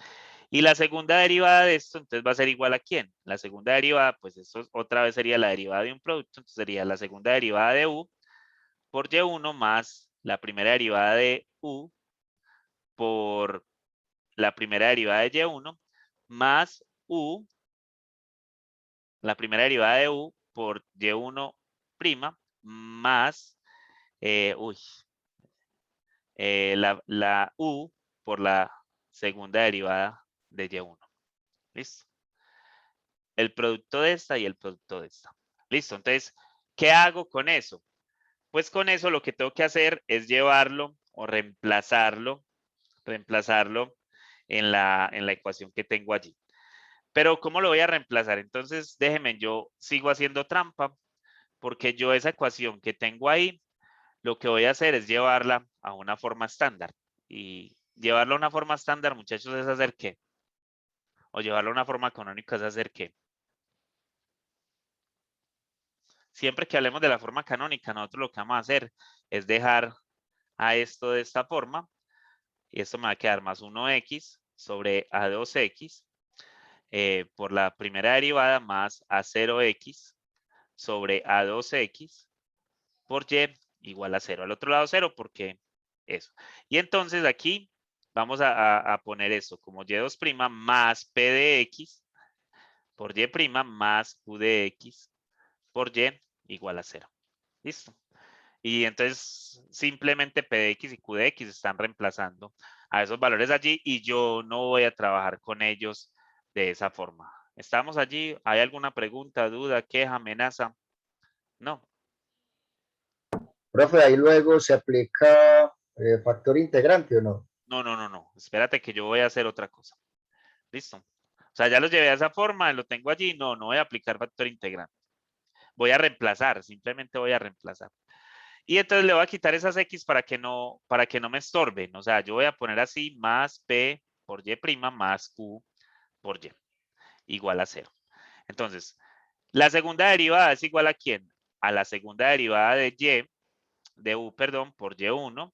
y la segunda derivada de esto, entonces va a ser igual a ¿quién? La segunda derivada, pues esto otra vez sería la derivada de un producto, entonces sería la segunda derivada de U por Y1 más la primera derivada de U por la primera derivada de Y1 más U, la primera derivada de U por Y1' más, la U por la segunda derivada de Y1. ¿Listo? El producto de esta y el producto de esta. Listo. Entonces, ¿qué hago con eso? Pues con eso lo que tengo que hacer es llevarlo o reemplazarlo en la ecuación que tengo allí. Pero ¿cómo lo voy a reemplazar? Entonces, déjenme, yo sigo haciendo trampa porque yo esa ecuación que tengo ahí, lo que voy a hacer es llevarla a una forma estándar. Y llevarlo a una forma estándar, muchachos, es hacer ¿qué? O llevarlo a una forma canónica es hacer ¿qué? Siempre que hablemos de la forma canónica, nosotros lo que vamos a hacer es dejar a esto de esta forma. Y esto me va a quedar más 1x sobre a2x por la primera derivada más a0x sobre a2x por y igual a 0. Al otro lado 0 porque eso. Y entonces aquí vamos a poner eso como y2' más p de x por y' más q de x por y igual a 0. ¿Listo? Y entonces simplemente p de x y q de x están reemplazando a esos valores allí y yo no voy a trabajar con ellos de esa forma. ¿Estamos allí? ¿Hay alguna pregunta, duda, queja, amenaza? No. Profe, ahí luego se aplica factor integrante o no. No. Espérate que yo voy a hacer otra cosa. ¿Listo? O sea, ya lo llevé a esa forma, lo tengo allí. No voy a aplicar factor integrante. Voy a reemplazar, simplemente voy a reemplazar. Y entonces le voy a quitar esas X para que no me estorben. O sea, yo voy a poner así más P por Y' más Q por Y igual a 0. Entonces, la segunda derivada es igual a ¿quién? A la segunda derivada de Y, de U, perdón, por Y1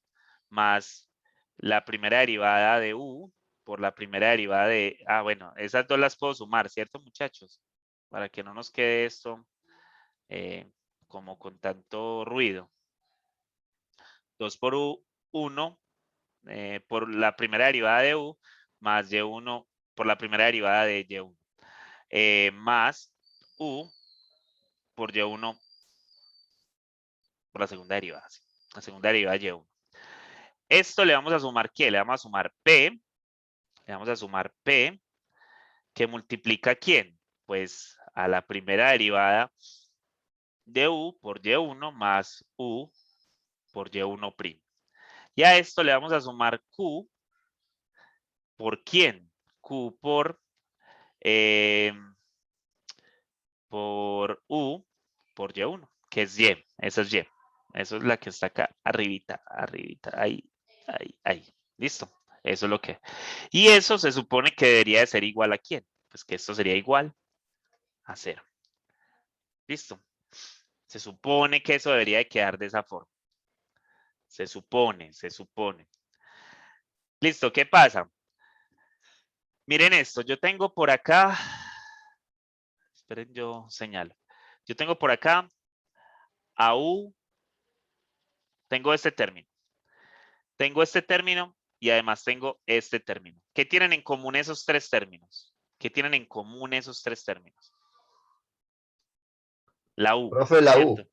más la primera derivada de U por la primera derivada de... Ah, bueno, esas dos las puedo sumar, ¿cierto, muchachos? Para que no nos quede esto como con tanto ruido. 2 por u, 1 por la primera derivada de u, más y1 por la primera derivada de y1. Más u por y1 por la segunda derivada. ¿Sí? La segunda derivada de y1. Esto le vamos a sumar, ¿qué? Le vamos a sumar p. Le vamos a sumar p, que multiplica ¿quién? Pues a la primera derivada de u por y1 más u por y1'. Y a esto le vamos a sumar q. ¿Por quién? Q por u por y1, que es y. Esa es y. Eso es la que está acá, arribita, ahí, ahí. ¿Listo? Eso es lo que... Y eso se supone que debería de ser igual a ¿quién? Pues que esto sería igual a 0. ¿Listo? Se supone que eso debería de quedar de esa forma. Se supone. Listo, ¿qué pasa? Miren esto, yo tengo por acá... Esperen, yo señalo. Yo tengo por acá a u... Tengo este término. Tengo este término y además tengo este término. ¿Qué tienen en común esos tres términos? ¿Qué tienen en común esos tres términos? La U. Profe, la U. ¿cierto?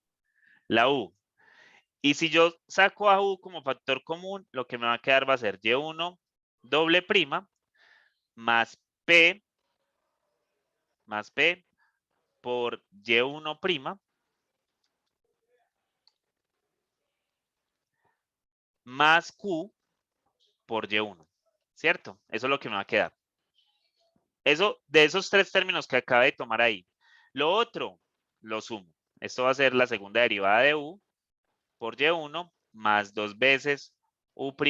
La U. Y si yo saco a U como factor común, lo que me va a quedar va a ser y1 doble prima más P por y1 prima más Q por y1. ¿Cierto? Eso es lo que me va a quedar. Eso, de esos tres términos que acabé de tomar ahí. Lo otro, lo sumo. Esto va a ser la segunda derivada de U por y1 más 2 veces U' por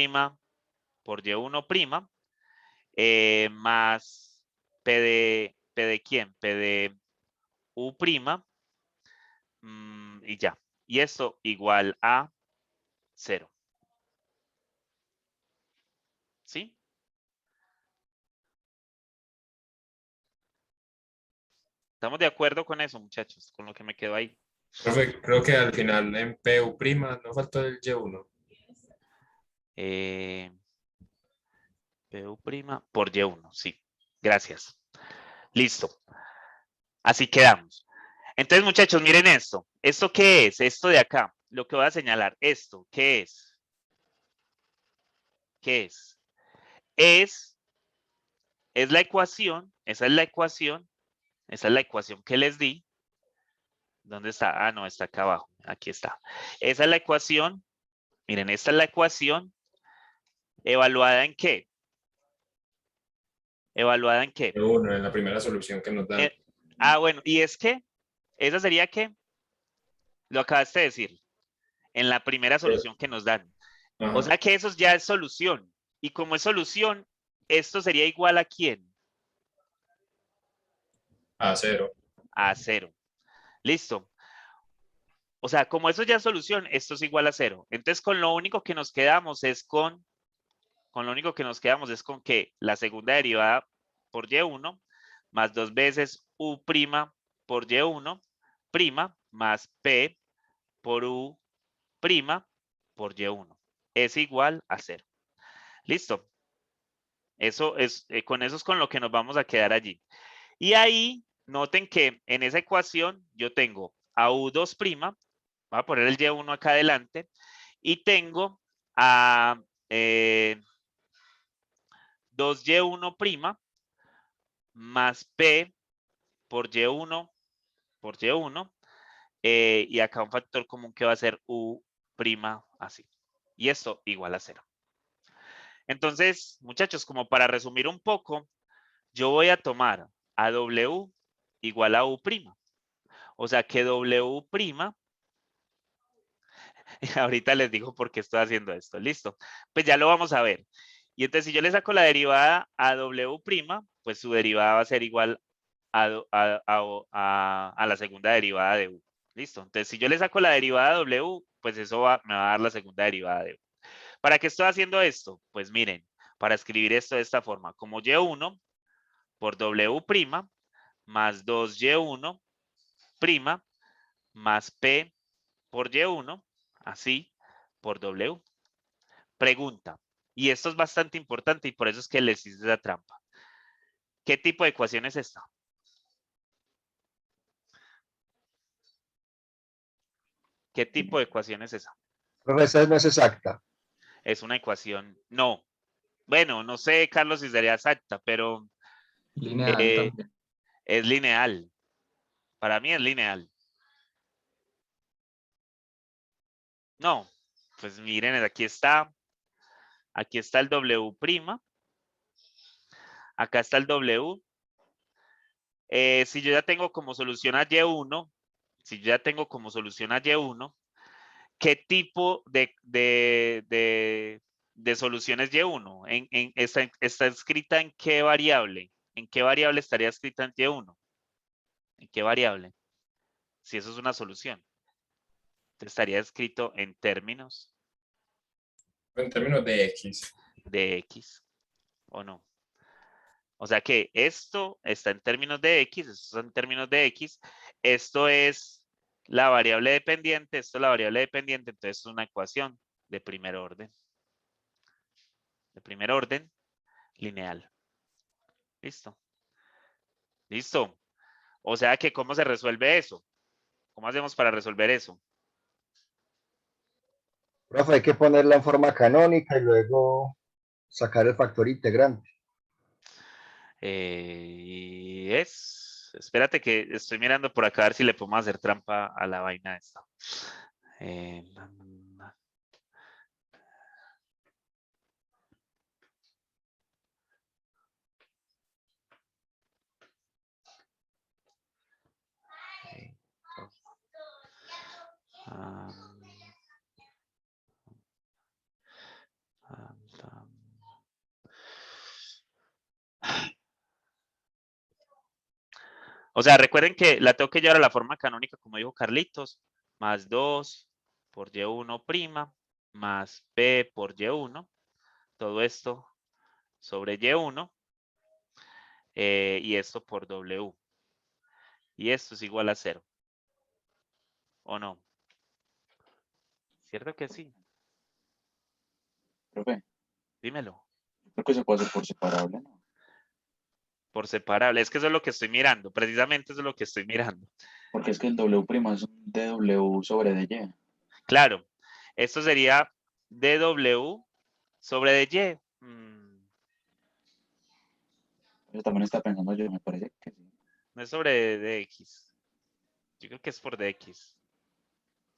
y1' más P de quién? P de U', y ya. Y esto igual a 0. ¿Sí? ¿Estamos de acuerdo con eso, muchachos? Con lo que me quedó ahí. Profe, creo que al final en PU' no faltó el Y1. PU' por y1, sí. Gracias. Listo. Así quedamos. Entonces, muchachos, miren esto. ¿Esto qué es? Esto de acá. Lo que voy a señalar. Esto, ¿qué es? ¿Qué es? Es la ecuación. Esa es la ecuación. Esa es la ecuación que les di. ¿Dónde está? Ah, no, está acá abajo. Aquí está. Esa es la ecuación. Miren, esta es la ecuación. ¿Evaluada en qué? ¿Evaluada en qué? Y1 en la primera solución que nos dan. Bueno, y es que, esa sería que, lo acabaste de decir, en la primera solución que nos dan. O Ajá, sea que eso ya es solución. Y como es solución, esto sería igual a ¿quién? a 0. A 0. Listo. O sea, como eso ya es solución, esto es igual a 0. Entonces, con lo único que nos quedamos es con que la segunda derivada por y1 más 2 veces u' por y1 prima más p por u' por y1 es igual a 0. Listo. Eso es, con eso es con lo que nos vamos a quedar allí. Y ahí, noten que en esa ecuación yo tengo a u2', voy a poner el y1 acá adelante, y tengo a 2y1' más p por y1 y acá un factor común que va a ser u' así. Y esto igual a 0. Entonces, muchachos, como para resumir un poco, yo voy a tomar a W igual a U'. O sea que W', ahorita les digo por qué estoy haciendo esto, listo. Pues ya lo vamos a ver. Y entonces si yo le saco la derivada a W', pues su derivada va a ser igual a la segunda derivada de U. Listo. Entonces si yo le saco la derivada a W, pues eso me va a dar la segunda derivada de U. ¿Para qué estoy haciendo esto? Pues miren, para escribir esto de esta forma, como Y1 por W' más 2Y1' más P por Y1, así, por W. Pregunta, y esto es bastante importante y por eso es que les hice la trampa. ¿Qué tipo de ecuación es esta? ¿Qué tipo de ecuación es esa? Profe, esa no es exacta. Es una ecuación, no. Bueno, no sé, Carlos, si sería exacta, pero Lineal también. es lineal. Para mí es lineal. No, pues miren, aquí está el W', acá está el W. Si yo ya tengo como solución a Y1, si yo ya tengo como solución a Y1, ¿qué tipo de solución es Y1? ¿Está escrita en qué variable? ¿En qué variable estaría escrita en Y1? ¿En qué variable? Si eso es una solución. Entonces estaría escrito en términos En términos de X. de X, ¿o no? O sea que esto está en términos de X, esto está en términos de X, esto es la variable dependiente, esto es la variable dependiente, entonces es una ecuación de primer orden. De primer orden, lineal. ¿Listo? ¿Listo? O sea que, ¿cómo se resuelve eso? ¿Cómo hacemos para resolver eso? Profe, hay que ponerla en forma canónica y luego sacar el factor integrante. Espérate que estoy mirando por acá a ver si le podemos hacer trampa a la vaina esta. O sea, recuerden que la tengo que llevar a la forma canónica, como dijo Carlitos, más 2 por Y1' más P por Y1, todo esto sobre Y1, y esto por W. Y esto es igual a 0. ¿O no? ¿Cierto que sí? Profe, Dímelo. creo que se puede hacer por separable, ¿no? Por separable. Es que eso es lo que estoy mirando. Precisamente eso es lo que estoy mirando. Porque es que el W' es un dw sobre dy. Claro. Esto sería dW sobre dy. Eso también está pensando yo, me parece que sí. No es sobre dx. Yo creo que es por dx.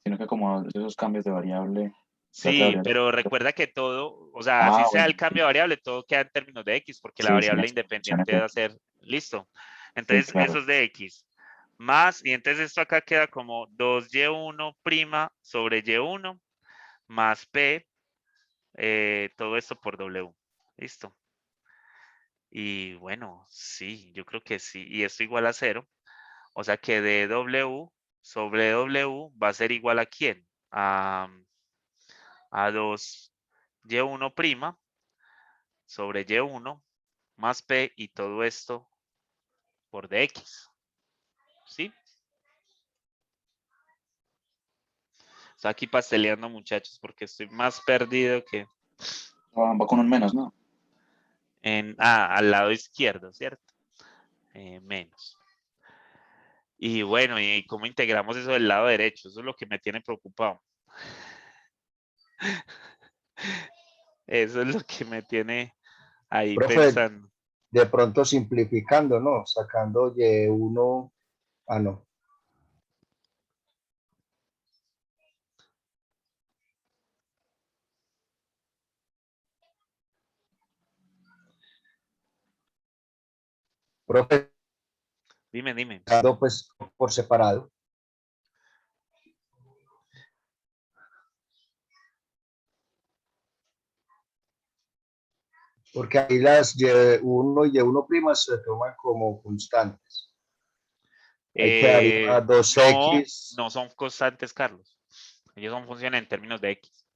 Sino que como esos cambios de variable. Sí, pero recuerda que todo, o sea, así sea Bueno, el cambio de variable, todo queda en términos de x, porque la sí, sí, variable expresiones independiente de va a X. ser listo. Sí, Entonces, claro. eso es de x. Más, y entonces esto acá queda como 2y1' sobre y1 más p, todo esto por w. Listo. Y bueno, sí, yo creo que sí. Y esto igual a 0. O sea que dw sobre w va a ser igual a ¿quién? A 2y1' sobre y1 más p y todo esto por dx. ¿Sí? Estoy aquí pasteleando, muchachos, porque estoy más perdido que Va con un menos, ¿no? al lado izquierdo, ¿cierto? Menos. Y bueno, ¿y cómo integramos eso del lado derecho? Eso es lo que me tiene preocupado. Eso es lo que me tiene ahí Profe, pensando. de pronto simplificando, ¿no? Sacando Y1, no. Profe, Dime. sacando pues por separado. Porque ahí las Y1 y Y1' se toman como constantes. Ahí quedaría No, 2X. no son constantes, Carlos. Ellos son funciones en términos de x.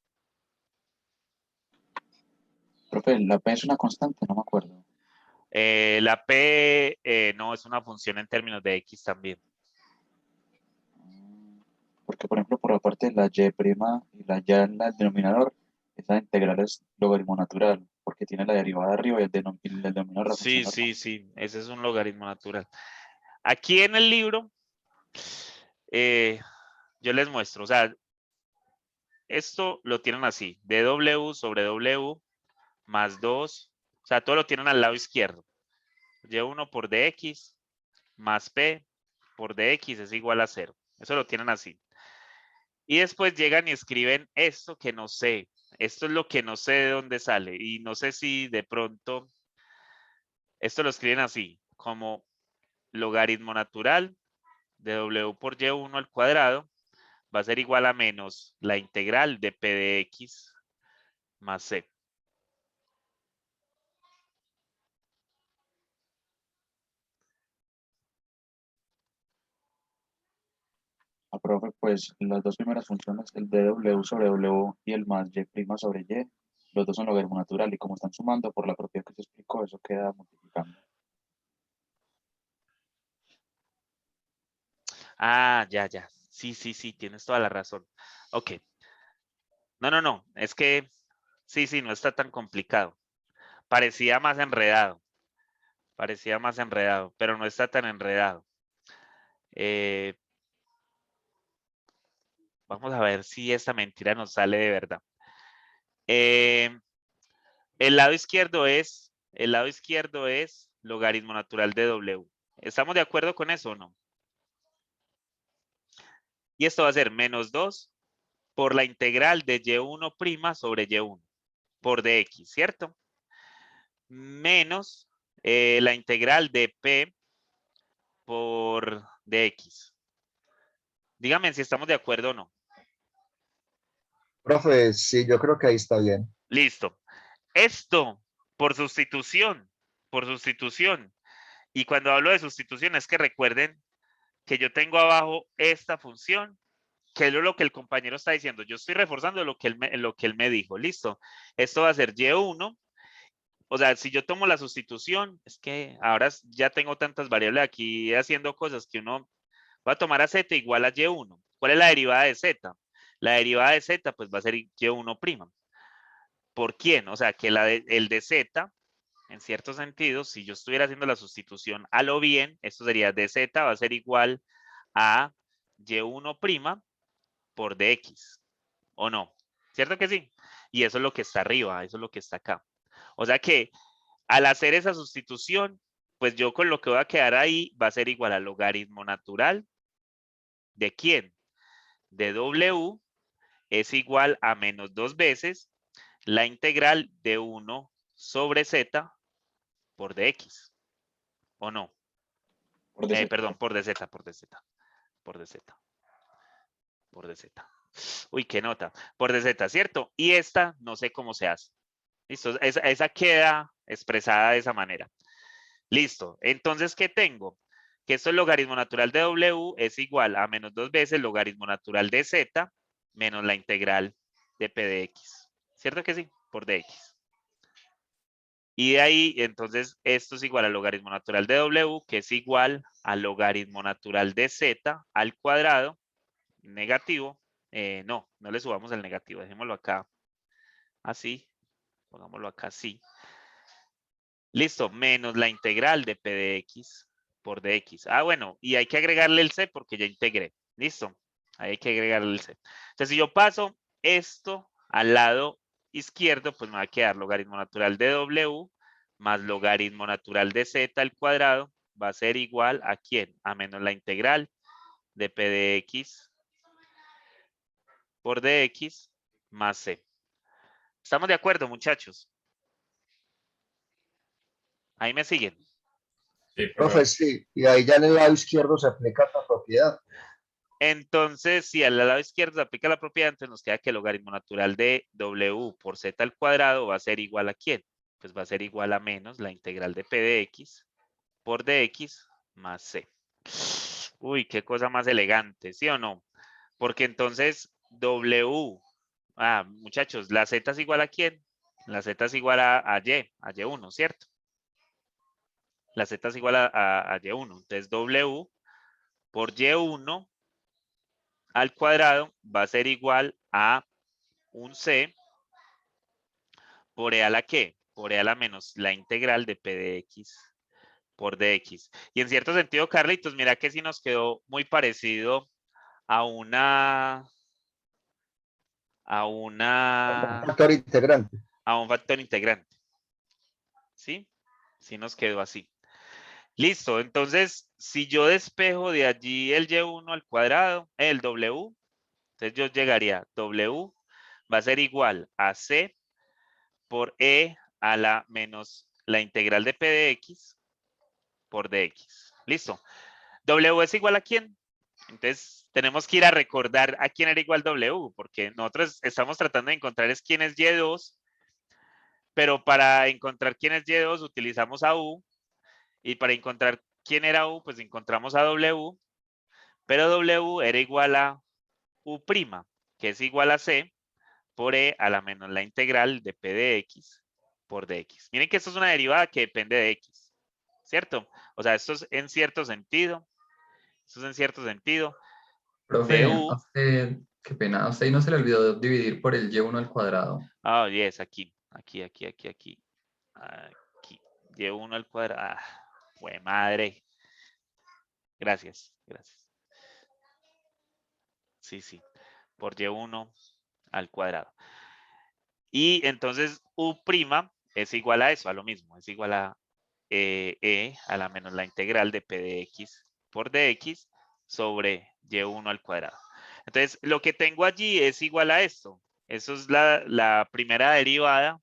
Profe, la P es una constante, no me acuerdo. La P no es una función en términos de X también. Porque, por ejemplo, por la parte de la Y' y la Y en el denominador, esa integral es logaritmo natural, porque tiene la derivada arriba y el denominador la función Sí, normal. sí, sí, ese es un logaritmo natural. Aquí en el libro, yo les muestro, o sea, esto lo tienen así, dw sobre w más 2, o sea, todo lo tienen al lado izquierdo. Y1 por dx más p por dx es igual a 0. Eso lo tienen así. Y después llegan y escriben esto que no sé. Esto es lo que no sé de dónde sale. Y no sé si de pronto esto lo escriben así, como logaritmo natural de w por y1 al cuadrado va a ser igual a menos la integral de p de x más c. Profe, pues las dos primeras funciones, el dw sobre w y el más y' sobre y, los dos son logaritmo natural y como están sumando por la propiedad que se explicó, eso queda multiplicando. Ah, ya, ya. Sí, sí, sí, tienes toda la razón. Ok. No. Es que sí, sí, no está tan complicado. Parecía más enredado. Parecía más enredado, pero no está tan enredado. Vamos a ver si esta mentira nos sale de verdad. El lado izquierdo es logaritmo natural de w. ¿Estamos de acuerdo con eso o no? Y esto va a ser menos 2 por la integral de y1' sobre y1 por dx, ¿cierto? Menos la integral de p por dx. Díganme si estamos de acuerdo o no. Profe, sí, yo creo que ahí está bien. Listo. Esto por sustitución. Y cuando hablo de sustitución es que recuerden que yo tengo abajo esta función, que es lo que el compañero está diciendo. Yo estoy reforzando lo que él me dijo. Listo. Esto va a ser y1. O sea, si yo tomo la sustitución, es que ahora ya tengo tantas variables aquí haciendo cosas que uno va a tomar a z igual a y1. ¿Cuál es la derivada de z? La derivada de z pues va a ser y1'. ¿Por quién? O sea, que el de z, en cierto sentido, si yo estuviera haciendo la sustitución a lo bien, esto sería dz va a ser igual a y1' por dx. ¿O no? ¿Cierto que sí? Y eso es lo que está arriba, eso es lo que está acá. O sea que al hacer esa sustitución, pues yo con lo que voy a quedar ahí va a ser igual al logaritmo natural. ¿De quién? De w es igual a menos 2 veces la integral de 1 sobre z por dx. ¿O no? Por dz. Perdón, por dz. Uy, qué nota. Por dz, ¿cierto? Y esta no sé cómo se hace. Listo, esa queda expresada de esa manera. Listo. Entonces, ¿qué tengo? Que esto el logaritmo natural de w es igual a menos 2 veces el logaritmo natural de z menos la integral de p de x. ¿Cierto que sí? Por dx. Y de ahí, entonces, esto es igual al logaritmo natural de w, que es igual al logaritmo natural de z al cuadrado, negativo. No le subamos el negativo, dejémoslo acá así, pongámoslo acá así. Listo, menos la integral de p de x por dx. Ah, bueno, y hay que agregarle el c porque ya integré. Listo, ahí hay que agregarle el c. Entonces, si yo paso esto al lado izquierdo, pues me va a quedar logaritmo natural de w más logaritmo natural de z al cuadrado va a ser igual a ¿quién? A menos la integral de p de x por dx más c. ¿Estamos de acuerdo, muchachos? Ahí me siguen. Sí, Profe, profe. sí, y ahí ya en el lado izquierdo se aplica esta propiedad. Entonces, si al lado izquierdo se aplica la propiedad, entonces nos queda que el logaritmo natural de w por z al cuadrado va a ser igual a ¿quién? Pues va a ser igual a menos la integral de p de x por dx más c. Uy, qué cosa más elegante, ¿sí o no? Porque entonces w, muchachos, la z es igual a ¿quién? La Z es igual a Y1, ¿cierto? La Z es igual a Y1. Entonces W por Y1 al cuadrado va a ser igual a un C por E a la ¿qué? Por E a la menos la integral de P de X por dx. Y en cierto sentido, Carlitos, mira que sí nos quedó muy parecido a Un factor integrante. a un factor integrante. ¿Sí? Sí nos quedó así. Listo, entonces, si yo despejo de allí el y1 al cuadrado, el w, entonces yo llegaría, w va a ser igual a c por e a la menos la integral de p de x por dx. Listo. W es igual a quién? Entonces, tenemos que ir a recordar a quién era igual W, porque nosotros estamos tratando de encontrar es quién es Y2, pero para encont'r quién es Y2 utilizamos a U, y para encontrar quién era U, pues encontramos a W, pero W era igual a U', que es igual a C por E a la menos la integral de P de X por dx. Miren que esto es una derivada que depende de X, ¿cierto? O sea, esto es en cierto sentido, Profe, de a U. usted, qué pena, a usted no se le olvidó dividir por el y1 al cuadrado. Ah, yes, aquí. Y1 al cuadrado. Ah, fue madre. Gracias. Sí. Por Y1 al cuadrado. Y entonces U' es igual a eso, a lo mismo. Es igual a E a la menos la integral de P de X por dx sobre Y1 al cuadrado. Entonces, lo que tengo allí es igual a esto. Eso es la primera derivada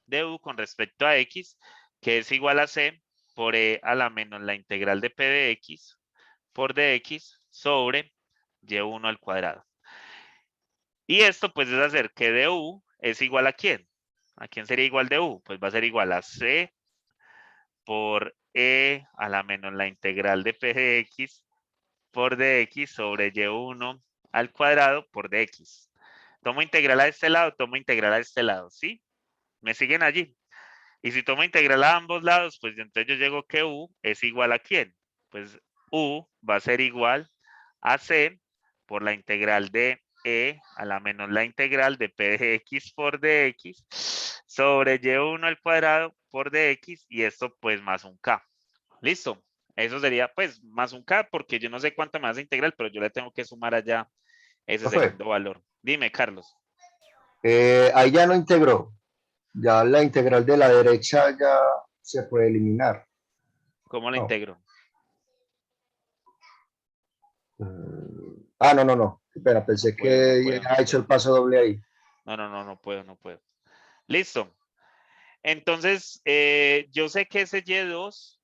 de U con respecto a X, que es igual a C por E a la menos la integral de P de X por dx sobre Y1 al cuadrado. Y esto pues es hacer que de U es igual a ¿quién? ¿A quién sería igual de U? Pues va a ser igual a C por E a la menos la integral de P de X por dx sobre Y1 al cuadrado por dx. Tomo integral a este lado, tomo integral a este lado, ¿sí? ¿Me siguen allí? Y si tomo integral a ambos lados, pues entonces yo llego que U es igual a ¿quién? Pues U va a ser igual a C por la integral de E a la menos la integral de P de X por dx sobre Y1 al cuadrado por dx y esto pues más un K. ¿Listo? Eso sería pues más un K porque yo no sé cuánto me hace integral, pero yo le tengo que sumar allá ese Profe, segundo valor. Dime, Carlos. ahí ya no integró. Ya la integral de la derecha ya se puede eliminar. ¿Cómo lo No. integro? No. Espera, pensé No que puedo. ya ha hecho el paso doble ahí. No puedo. Listo. Entonces, yo sé que ese Y2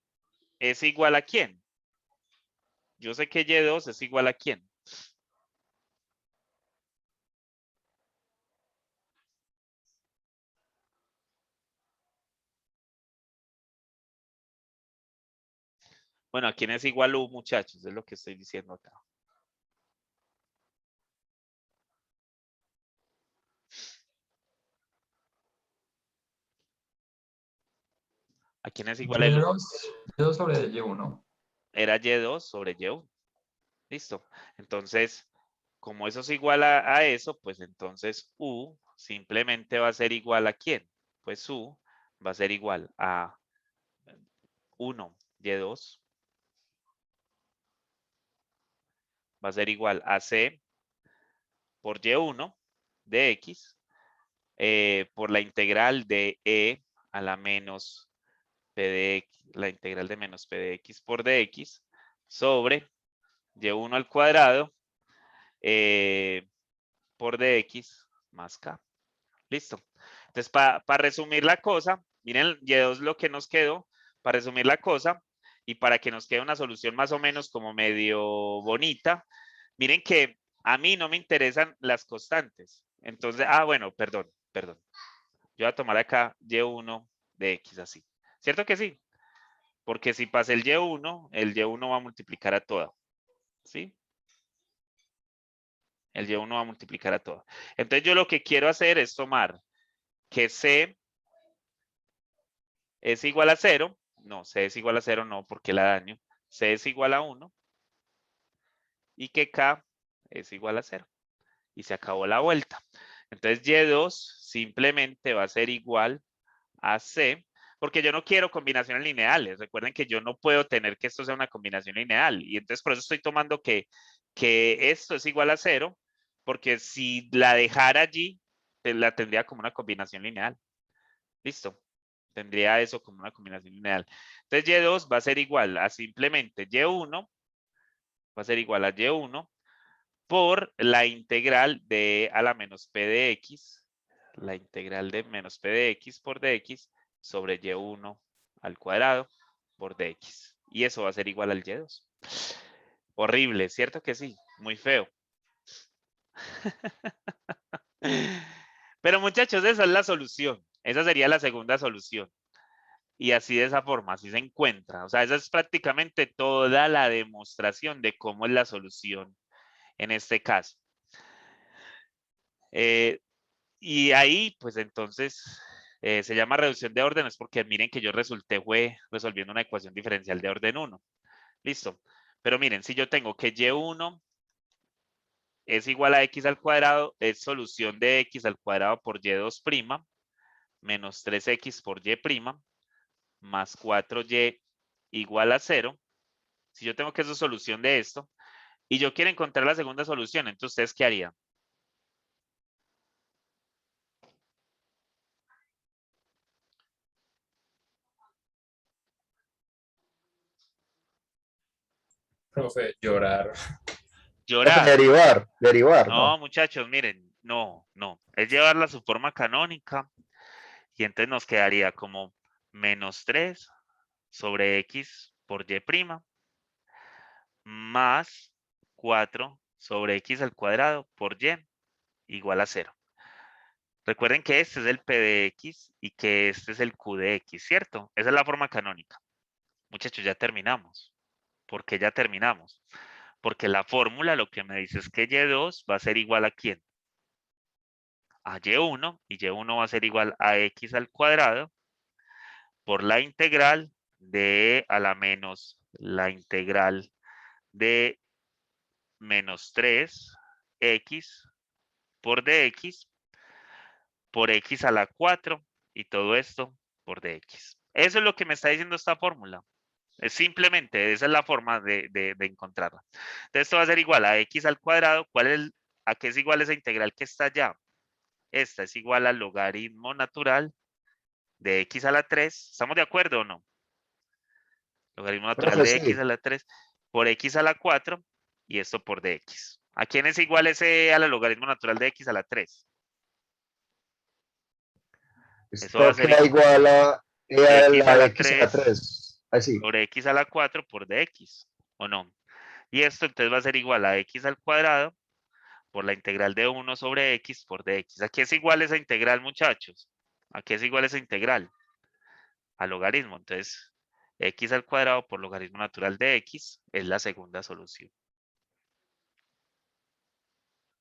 es igual a ¿quién? Yo sé que Y2 es igual a ¿quién? Bueno, ¿a quién es igual U, muchachos? Es lo que estoy diciendo acá. ¿A quién es igual el U? Y2 sobre y1. Era Y2 sobre Y1. Listo. Entonces, como eso es igual a eso, pues entonces U simplemente va a ser igual a ¿quién? Pues U va a ser igual a 1 Y2. Va a ser igual a C por Y1 de X por la integral de E a la menos P de X, la integral de menos P de X por dx sobre Y1 al cuadrado por dx más K. Listo. Entonces, para resumir la cosa, miren Y2 lo que nos quedó, para resumir la cosa y para que nos quede una solución más o menos como medio bonita, miren que a mí no me interesan las constantes. Entonces, bueno, perdón. Yo voy a tomar acá Y1 de X así. ¿Cierto que sí? Porque si pasa el Y1 va a multiplicar a toda. ¿Sí? El Y1 va a multiplicar a toda. Entonces yo lo que quiero hacer es tomar que C es igual a 0. No, C es igual a 0, no, porque la daño. C es igual a 1. Y que K es igual a 0. Y se acabó la vuelta. Entonces Y2 simplemente va a ser igual a C, porque yo no quiero combinaciones lineales. Recuerden que yo no puedo tener que esto sea una combinación lineal. Y entonces por eso estoy tomando que esto es igual a 0, porque si la dejara allí, la tendría como una combinación lineal. Listo. Tendría eso como una combinación lineal. Entonces Y2 va a ser igual a simplemente Y1, va a ser igual a Y1 por la integral de a la menos P de X, la integral de menos P de X por dx sobre Y1 al cuadrado por dx. Y eso va a ser igual al Y2. Horrible, ¿cierto que sí? Muy feo. Pero muchachos, esa es la solución. Esa sería la segunda solución. Y así de esa forma, así se encuentra. O sea, esa es prácticamente toda la demostración de cómo es la solución en este caso. Y ahí, pues entonces, se llama reducción de órdenes porque miren que yo fue resolviendo una ecuación diferencial de orden 1. Listo. Pero miren, si yo tengo que Y1 es igual a X al cuadrado, es solución de X al cuadrado por Y2' menos 3X por Y' más 4Y igual a 0. Si yo tengo que hacer solución de esto y yo quiero encontrar la segunda solución, entonces ¿ustedes qué harían? Profe, llorar. Llorar. Derivar, No, ¿no? muchachos, miren, no. Es llevarla a su forma canónica y entonces nos quedaría como menos 3 sobre X por Y' más 4 sobre X al cuadrado por Y igual a 0. Recuerden que este es el P de X y que este es el Q de X, ¿cierto? Esa es la forma canónica. Muchachos, ya terminamos. ¿Por qué ya terminamos? Porque la fórmula lo que me dice es que Y2 va a ser igual a ¿quién? A Y1, y Y1 va a ser igual a X al cuadrado por la integral de a la menos la integral de menos 3X por dx por X a la 4 y todo esto por dx. Eso es lo que me está diciendo esta fórmula. Es simplemente, esa es la forma de encontrarla. Entonces esto va a ser igual a X al cuadrado. ¿A qué es igual esa integral que está allá? Esta es igual al logaritmo natural de X a la 3. ¿Estamos de acuerdo o no? Logaritmo natural Profe, de X sí. a la 3 por X a la 4 y esto por dx. ¿A quién es igual ese al logaritmo natural de X a la 3? Eso va a Esto ser queda igual a E a X a la la X a la 3 3. Así. sobre X a la 4 por dx, ¿o no? Y esto entonces va a ser igual a X al cuadrado por la integral de 1 sobre X por dx. ¿A qué es igual esa integral, muchachos? ¿A qué es igual esa integral? Al logaritmo. Entonces, X al cuadrado por logaritmo natural de X es la segunda solución.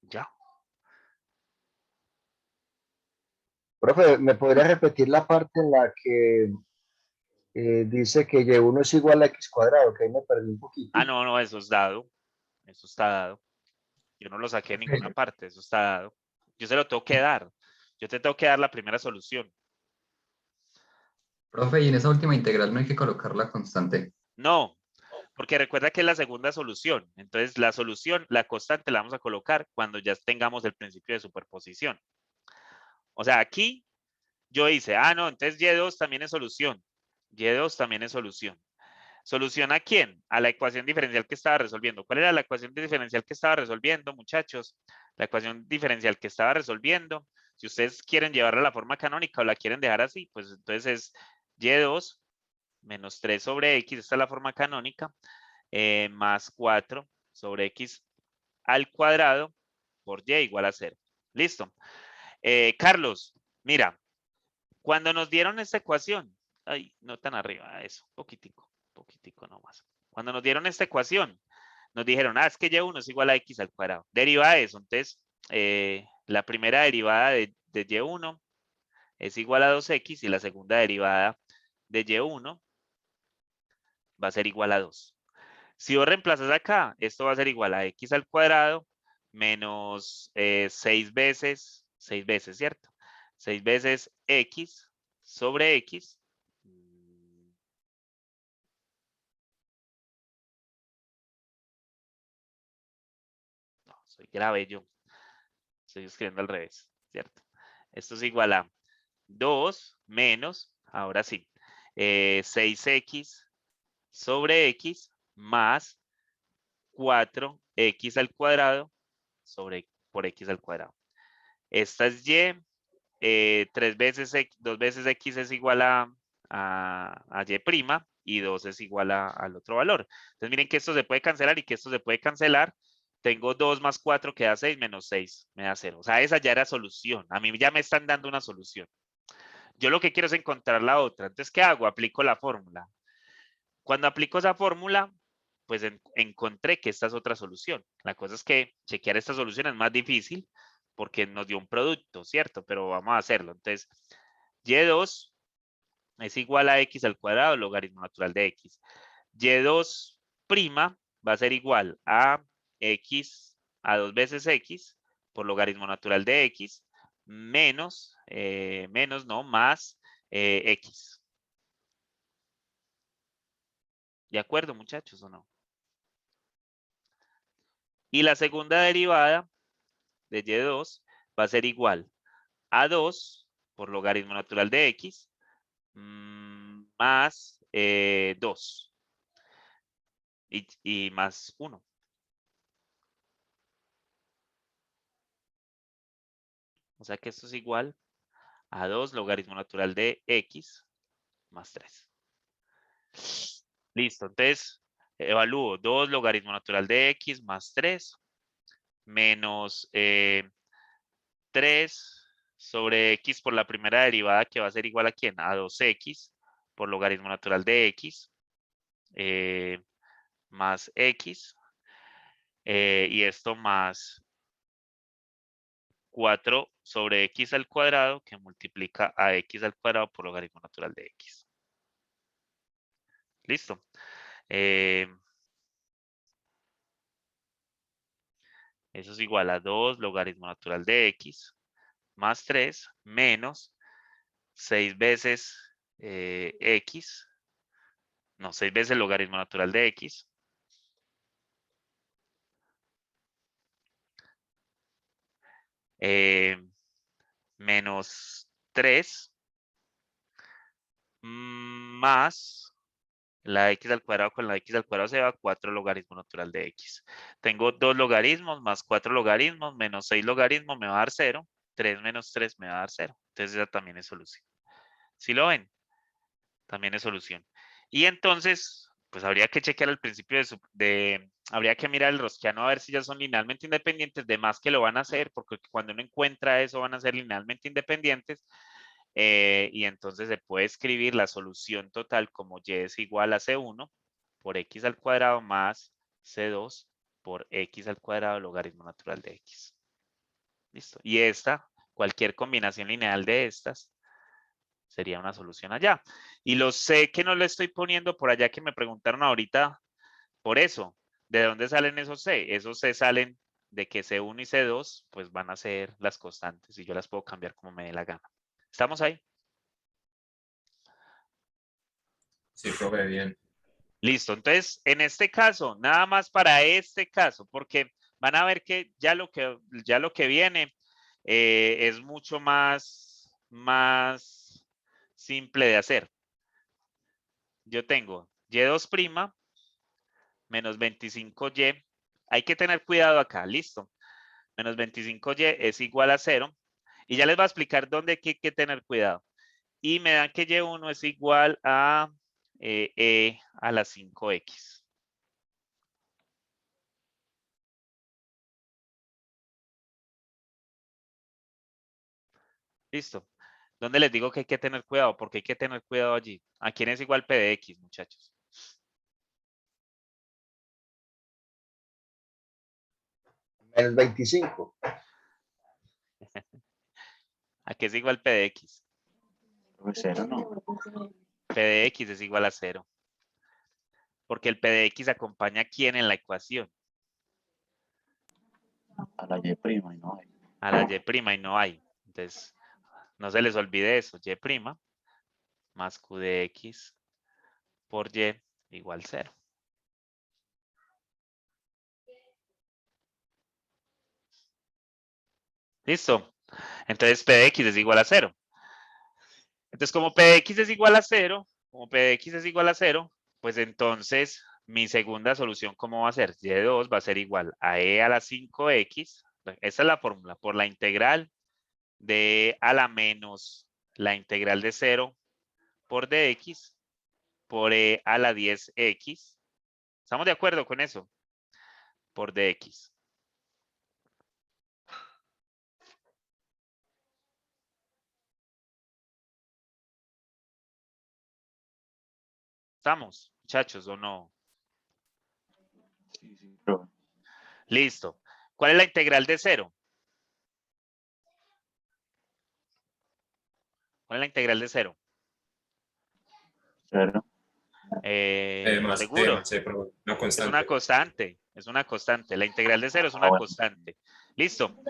Ya. Profe, ¿me podría repetir la parte en la que dice que Y1 es igual a X cuadrado? Que ahí me perdí un poquito. Ah, no, eso es dado. Eso está dado. Yo no lo saqué en ninguna parte, eso está dado. Yo se lo tengo que dar. Yo te tengo que dar la primera solución. Profe, y en esa última integral no hay que colocar la constante. No, porque recuerda que es la segunda solución. Entonces, la solución, la constante, la vamos a colocar cuando ya tengamos el principio de superposición. O sea, aquí yo hice, no, entonces Y2 también es solución. Y2 también es solución. ¿Solución a quién? A la ecuación diferencial que estaba resolviendo. ¿Cuál era la ecuación diferencial que estaba resolviendo, muchachos? La ecuación diferencial que estaba resolviendo. Si ustedes quieren llevarla a la forma canónica o la quieren dejar así, pues entonces es Y2 menos 3 sobre X, esta es la forma canónica, más 4 sobre X al cuadrado por Y igual a 0. Listo. Carlos, mira, cuando nos dieron esta ecuación, no tan arriba, eso, poquitico nomás. Cuando nos dieron esta ecuación, nos dijeron, es que Y1 es igual a X al cuadrado. Deriva de eso. Entonces, la primera derivada de Y1 es igual a 2X y la segunda derivada de y1 va a ser igual a 2. Si vos reemplazas acá, esto va a ser igual a x al cuadrado menos 6 veces, ¿cierto? 6 veces x sobre x. No, soy grave yo. Estoy escribiendo al revés, ¿cierto? Esto es igual a 2 menos, ahora sí, 6x sobre x más 4x al cuadrado por x al cuadrado. Esta es y, 3 veces x, 2 veces x es igual a y' y 2 es igual al otro valor. Entonces miren que esto se puede cancelar y que esto se puede cancelar. Tengo 2 más 4 que da 6 menos 6 me da 0. O sea, esa ya era solución. A mí ya me están dando una solución. Yo lo que quiero es encontrar la otra. Entonces, ¿qué hago? Aplico la fórmula. Cuando aplico esa fórmula, pues encontré que esta es otra solución. La cosa es que chequear esta solución es más difícil porque nos dio un producto, ¿cierto? Pero vamos a hacerlo. Entonces, y2 es igual a x al cuadrado, logaritmo natural de x. Y2' va a ser igual a x a 2 veces x por logaritmo natural de x menos, más x. ¿De acuerdo, muchachos, o no? Y la segunda derivada de y2 va a ser igual a 2 por logaritmo natural de x más 2 y más 1. O sea que esto es igual a 2 logaritmo natural de x más 3. Listo, entonces evalúo 2 logaritmo natural de x más 3 menos 3 sobre x por la primera derivada que va a ser igual a ¿quién? A 2x por logaritmo natural de x más x y esto más 4 sobre x al cuadrado que multiplica a x al cuadrado por logaritmo natural de x. Listo. Eso es igual a 2 logaritmo natural de x más 3 menos 6 veces x, no, 6 veces logaritmo natural de x menos 3 más la x al cuadrado con la x al cuadrado se va 4 logaritmo natural de x. Tengo 2 logaritmos más 4 logaritmos menos 6 logaritmos me va a dar 0. 3 menos 3 me va a dar 0. Entonces esa también es solución. ¿Sí lo ven? También es solución. Y entonces, pues habría que chequear al principio habría que mirar el rosquiano a ver si ya son linealmente independientes, de más que lo van a hacer, porque cuando uno encuentra eso van a ser linealmente independientes. Y entonces se puede escribir la solución total como y es igual a c1 por x al cuadrado más c2 por x al cuadrado logaritmo natural de x. Listo. Y esta, cualquier combinación lineal de estas, sería una solución allá. Y lo sé que no le estoy poniendo por allá que me preguntaron ahorita por eso. ¿De dónde salen esos C? Esos C salen de que C1 y C2 pues van a ser las constantes y yo las puedo cambiar como me dé la gana. ¿Estamos ahí? Sí, profe, bien. Listo. Entonces, en este caso, nada más para este caso, porque van a ver que ya lo que viene es mucho más simple de hacer. Yo tengo y2' menos 25y. Hay que tener cuidado acá, listo. Menos 25y es igual a 0. Y ya les voy a explicar dónde hay que tener cuidado. Y me dan que y1 es igual a e a la 5x. Listo. ¿Dónde les digo que hay que tener cuidado? Porque hay que tener cuidado allí. ¿A quién es igual p de x, muchachos? Menos 25. ¿A qué es igual p de x? Profe, 0 no. P de X es igual a 0. Porque el P de X acompaña a quién en la ecuación. A la Y prima y no hay. A la Y prima y no hay. Entonces, no se les olvide eso. Y prima más Q de X por Y igual 0. ¿Listo? Entonces P de X es igual a 0. Entonces, como P de X es igual a 0, pues entonces mi segunda solución, ¿cómo va a ser? Y2 va a ser igual a E a la 5X. Esa es la fórmula. Por la integral de E a la menos la integral de 0 por dx por E a la 10x. ¿Estamos de acuerdo con eso? Por dx. ¿Estamos, muchachos, o no? Sí, sí, profe. Listo. ¿Cuál es la integral de 0? ¿Cuál es la integral de 0? 0. Más D ¿Seguro? más C, profe. Una Es constante. una constante. Es una constante. La integral de 0 es una bueno. constante. Listo.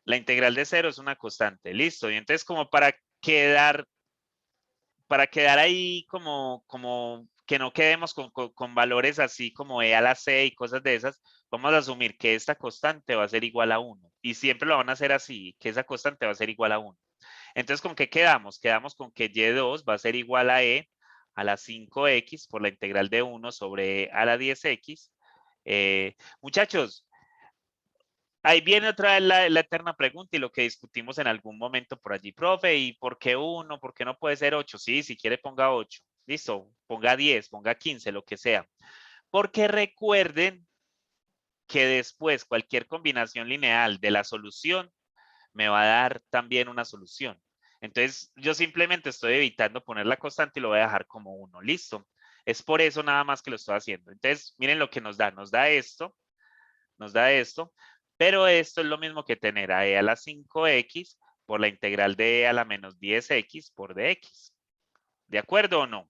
La integral de 0 es una constante. Listo. Y entonces, como para quedar ahí como que no quedemos con valores así como E a la C y cosas de esas, vamos a asumir que esta constante va a ser igual a 1. Y siempre lo van a hacer así, que esa constante va a ser igual a 1. Entonces, ¿con qué quedamos? Quedamos con que Y2 va a ser igual a E a la 5X por la integral de 1 sobre E a la 10X. Muchachos, ahí viene otra vez la eterna pregunta y lo que discutimos en algún momento por allí, profe, ¿y por qué 1? ¿Por qué no puede ser 8? Sí, si quiere ponga 8. Listo, ponga 10, ponga 15, lo que sea. Porque recuerden que después cualquier combinación lineal de la solución me va a dar también una solución. Entonces, yo simplemente estoy evitando poner la constante y lo voy a dejar como 1. Listo. Es por eso nada más que lo estoy haciendo. Entonces, miren lo que nos da. Nos da esto. Pero esto es lo mismo que tener a E a la 5X por la integral de E a la menos 10X por dx. ¿De acuerdo o no?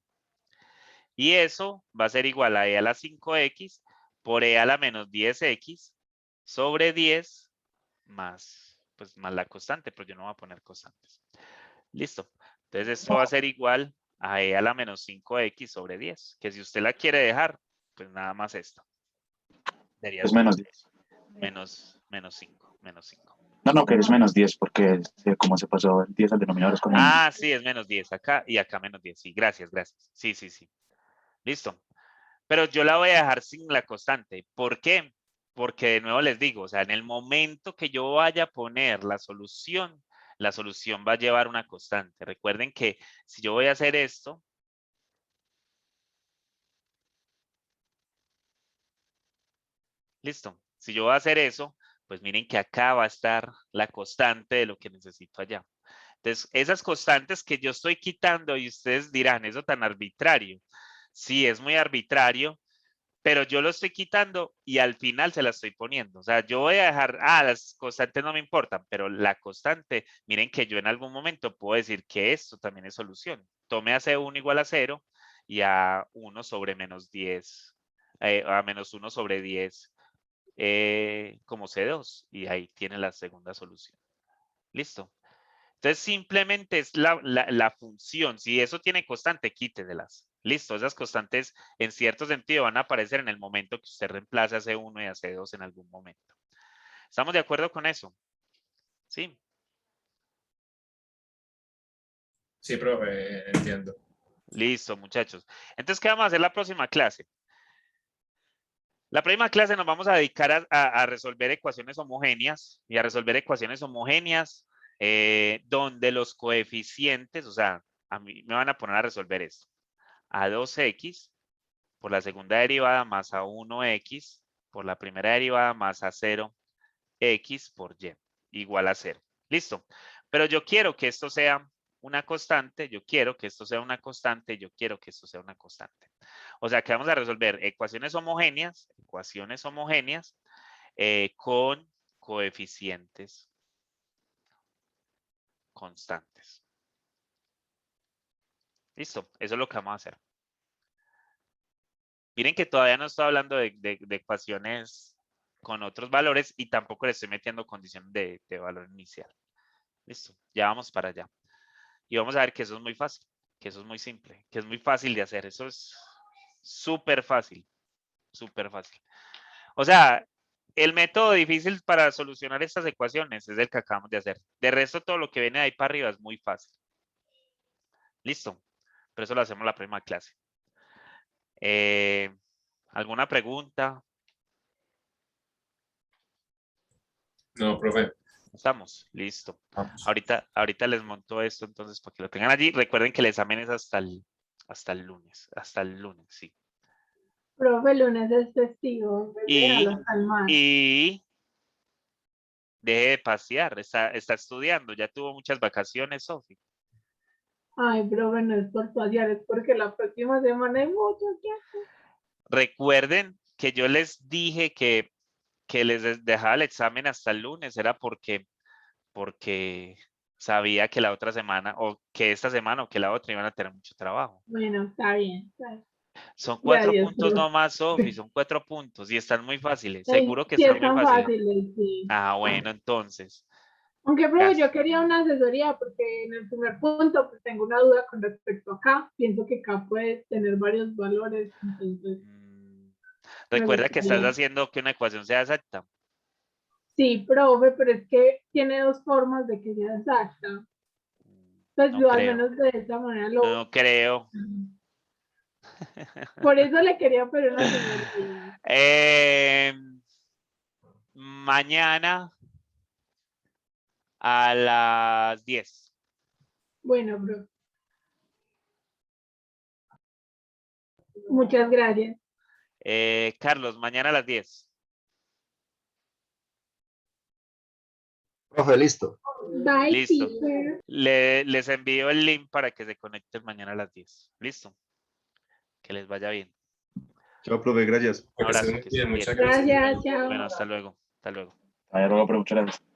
Y eso va a ser igual a E a la 5X por E a la menos 10X sobre 10 más, pues, más la constante, pero yo no voy a poner constantes. Listo. Entonces esto va a ser igual a E a la menos 5X sobre 10, que si usted la quiere dejar, pues nada más esto. Debería Es ser menos 10. menos 5. No, que es menos 10 porque como se pasó el 10 al denominador es con menos. Ah, sí, es menos 10 acá y acá menos 10. Sí, gracias. Sí. Listo. Pero yo la voy a dejar sin la constante. ¿Por qué? Porque de nuevo les digo, o sea, en el momento que yo vaya a poner la solución va a llevar una constante. Recuerden que si yo voy a hacer esto, listo. Si yo voy a hacer eso, pues miren que acá va a estar la constante de lo que necesito allá. Entonces, esas constantes que yo estoy quitando y ustedes dirán, eso tan arbitrario. Sí, es muy arbitrario, pero yo lo estoy quitando y al final se la estoy poniendo. O sea, yo voy a dejar, las constantes no me importan, pero la constante, miren que yo en algún momento puedo decir que esto también es solución. Tome a C1 igual a 0 y a 1 sobre menos 10, a menos 1 sobre 10 como C2 y ahí tiene la segunda solución. Listo. Entonces simplemente es la función. Si eso tiene constante, quíteselas. Listo, esas constantes en cierto sentido van a aparecer en el momento que usted reemplace a C1 y a C2 en algún momento. ¿Estamos de acuerdo con eso? Sí. Sí, profe, entiendo. Listo, muchachos. Entonces, ¿qué vamos a hacer la próxima clase? La próxima clase nos vamos a dedicar a resolver ecuaciones homogéneas y a resolver ecuaciones homogéneas donde los coeficientes, o sea, a mí me van a poner a resolver esto. A 2x por la segunda derivada más a 1x por la primera derivada más a 0x por y igual a 0. Listo. Pero yo quiero que esto sea una constante, yo quiero que esto sea una constante, yo quiero que esto sea una constante. O sea que vamos a resolver ecuaciones homogéneas con coeficientes constantes. Listo, eso es lo que vamos a hacer. Miren que todavía no estoy hablando de ecuaciones con otros valores y tampoco le estoy metiendo condiciones de valor inicial. Listo, ya vamos para allá. Y vamos a ver que eso es muy fácil, que eso es muy simple, que es muy fácil de hacer. Eso es súper fácil, súper fácil. O sea, el método difícil para solucionar estas ecuaciones es el que acabamos de hacer. De resto, todo lo que viene de ahí para arriba es muy fácil. Listo, pero eso lo hacemos la próxima clase. ¿Alguna pregunta? No, profe. ¿Estamos? Listo. Vamos. Ahorita les monto esto, entonces, para que lo tengan allí. Recuerden que el examen es hasta el lunes, sí. Profe, el lunes es festivo. Déjalo hasta el martes. Y deje de pasear, está estudiando, ya tuvo muchas vacaciones, Sofi. Ay, profe, no es por pasear, es porque la próxima semana hay mucho que hacer. Recuerden que yo les dije que les dejaba el examen hasta el lunes, era porque sabía que la otra semana, o que esta semana o que la otra iban a tener mucho trabajo. Bueno, está bien. Está bien. Son 4 Gracias, puntos profe. nomás, Sofi, son 4 puntos y están muy fáciles. Ay, Seguro que sí, están es muy tan fáciles. fácil, sí. Ah, bueno, entonces. Aunque, profe, Ya. yo quería una asesoría porque en el primer punto pues, tengo una duda con respecto a K. Pienso que K puede tener varios valores, entonces me Recuerda que estás gustaría. haciendo que una ecuación sea exacta. Sí, profe, pero es que tiene dos formas de que sea exacta. Pues No yo al creo. menos de esta manera lo... No creo. Por eso le quería pedir una asesoría. Mañana a las 10. Bueno, profe. Muchas gracias. Carlos, mañana a las 10. Profe, listo. Bye, Listo. teacher. Les envío el link para que se conecten mañana a las 10. Listo. Que les vaya bien. Chao, profe, gracias. Un abrazo. Muy Que bien, estén bien. muchas gracias. Gracias, chao. Bueno, hasta luego. Hasta luego. Ahí, profe, muchas gracias.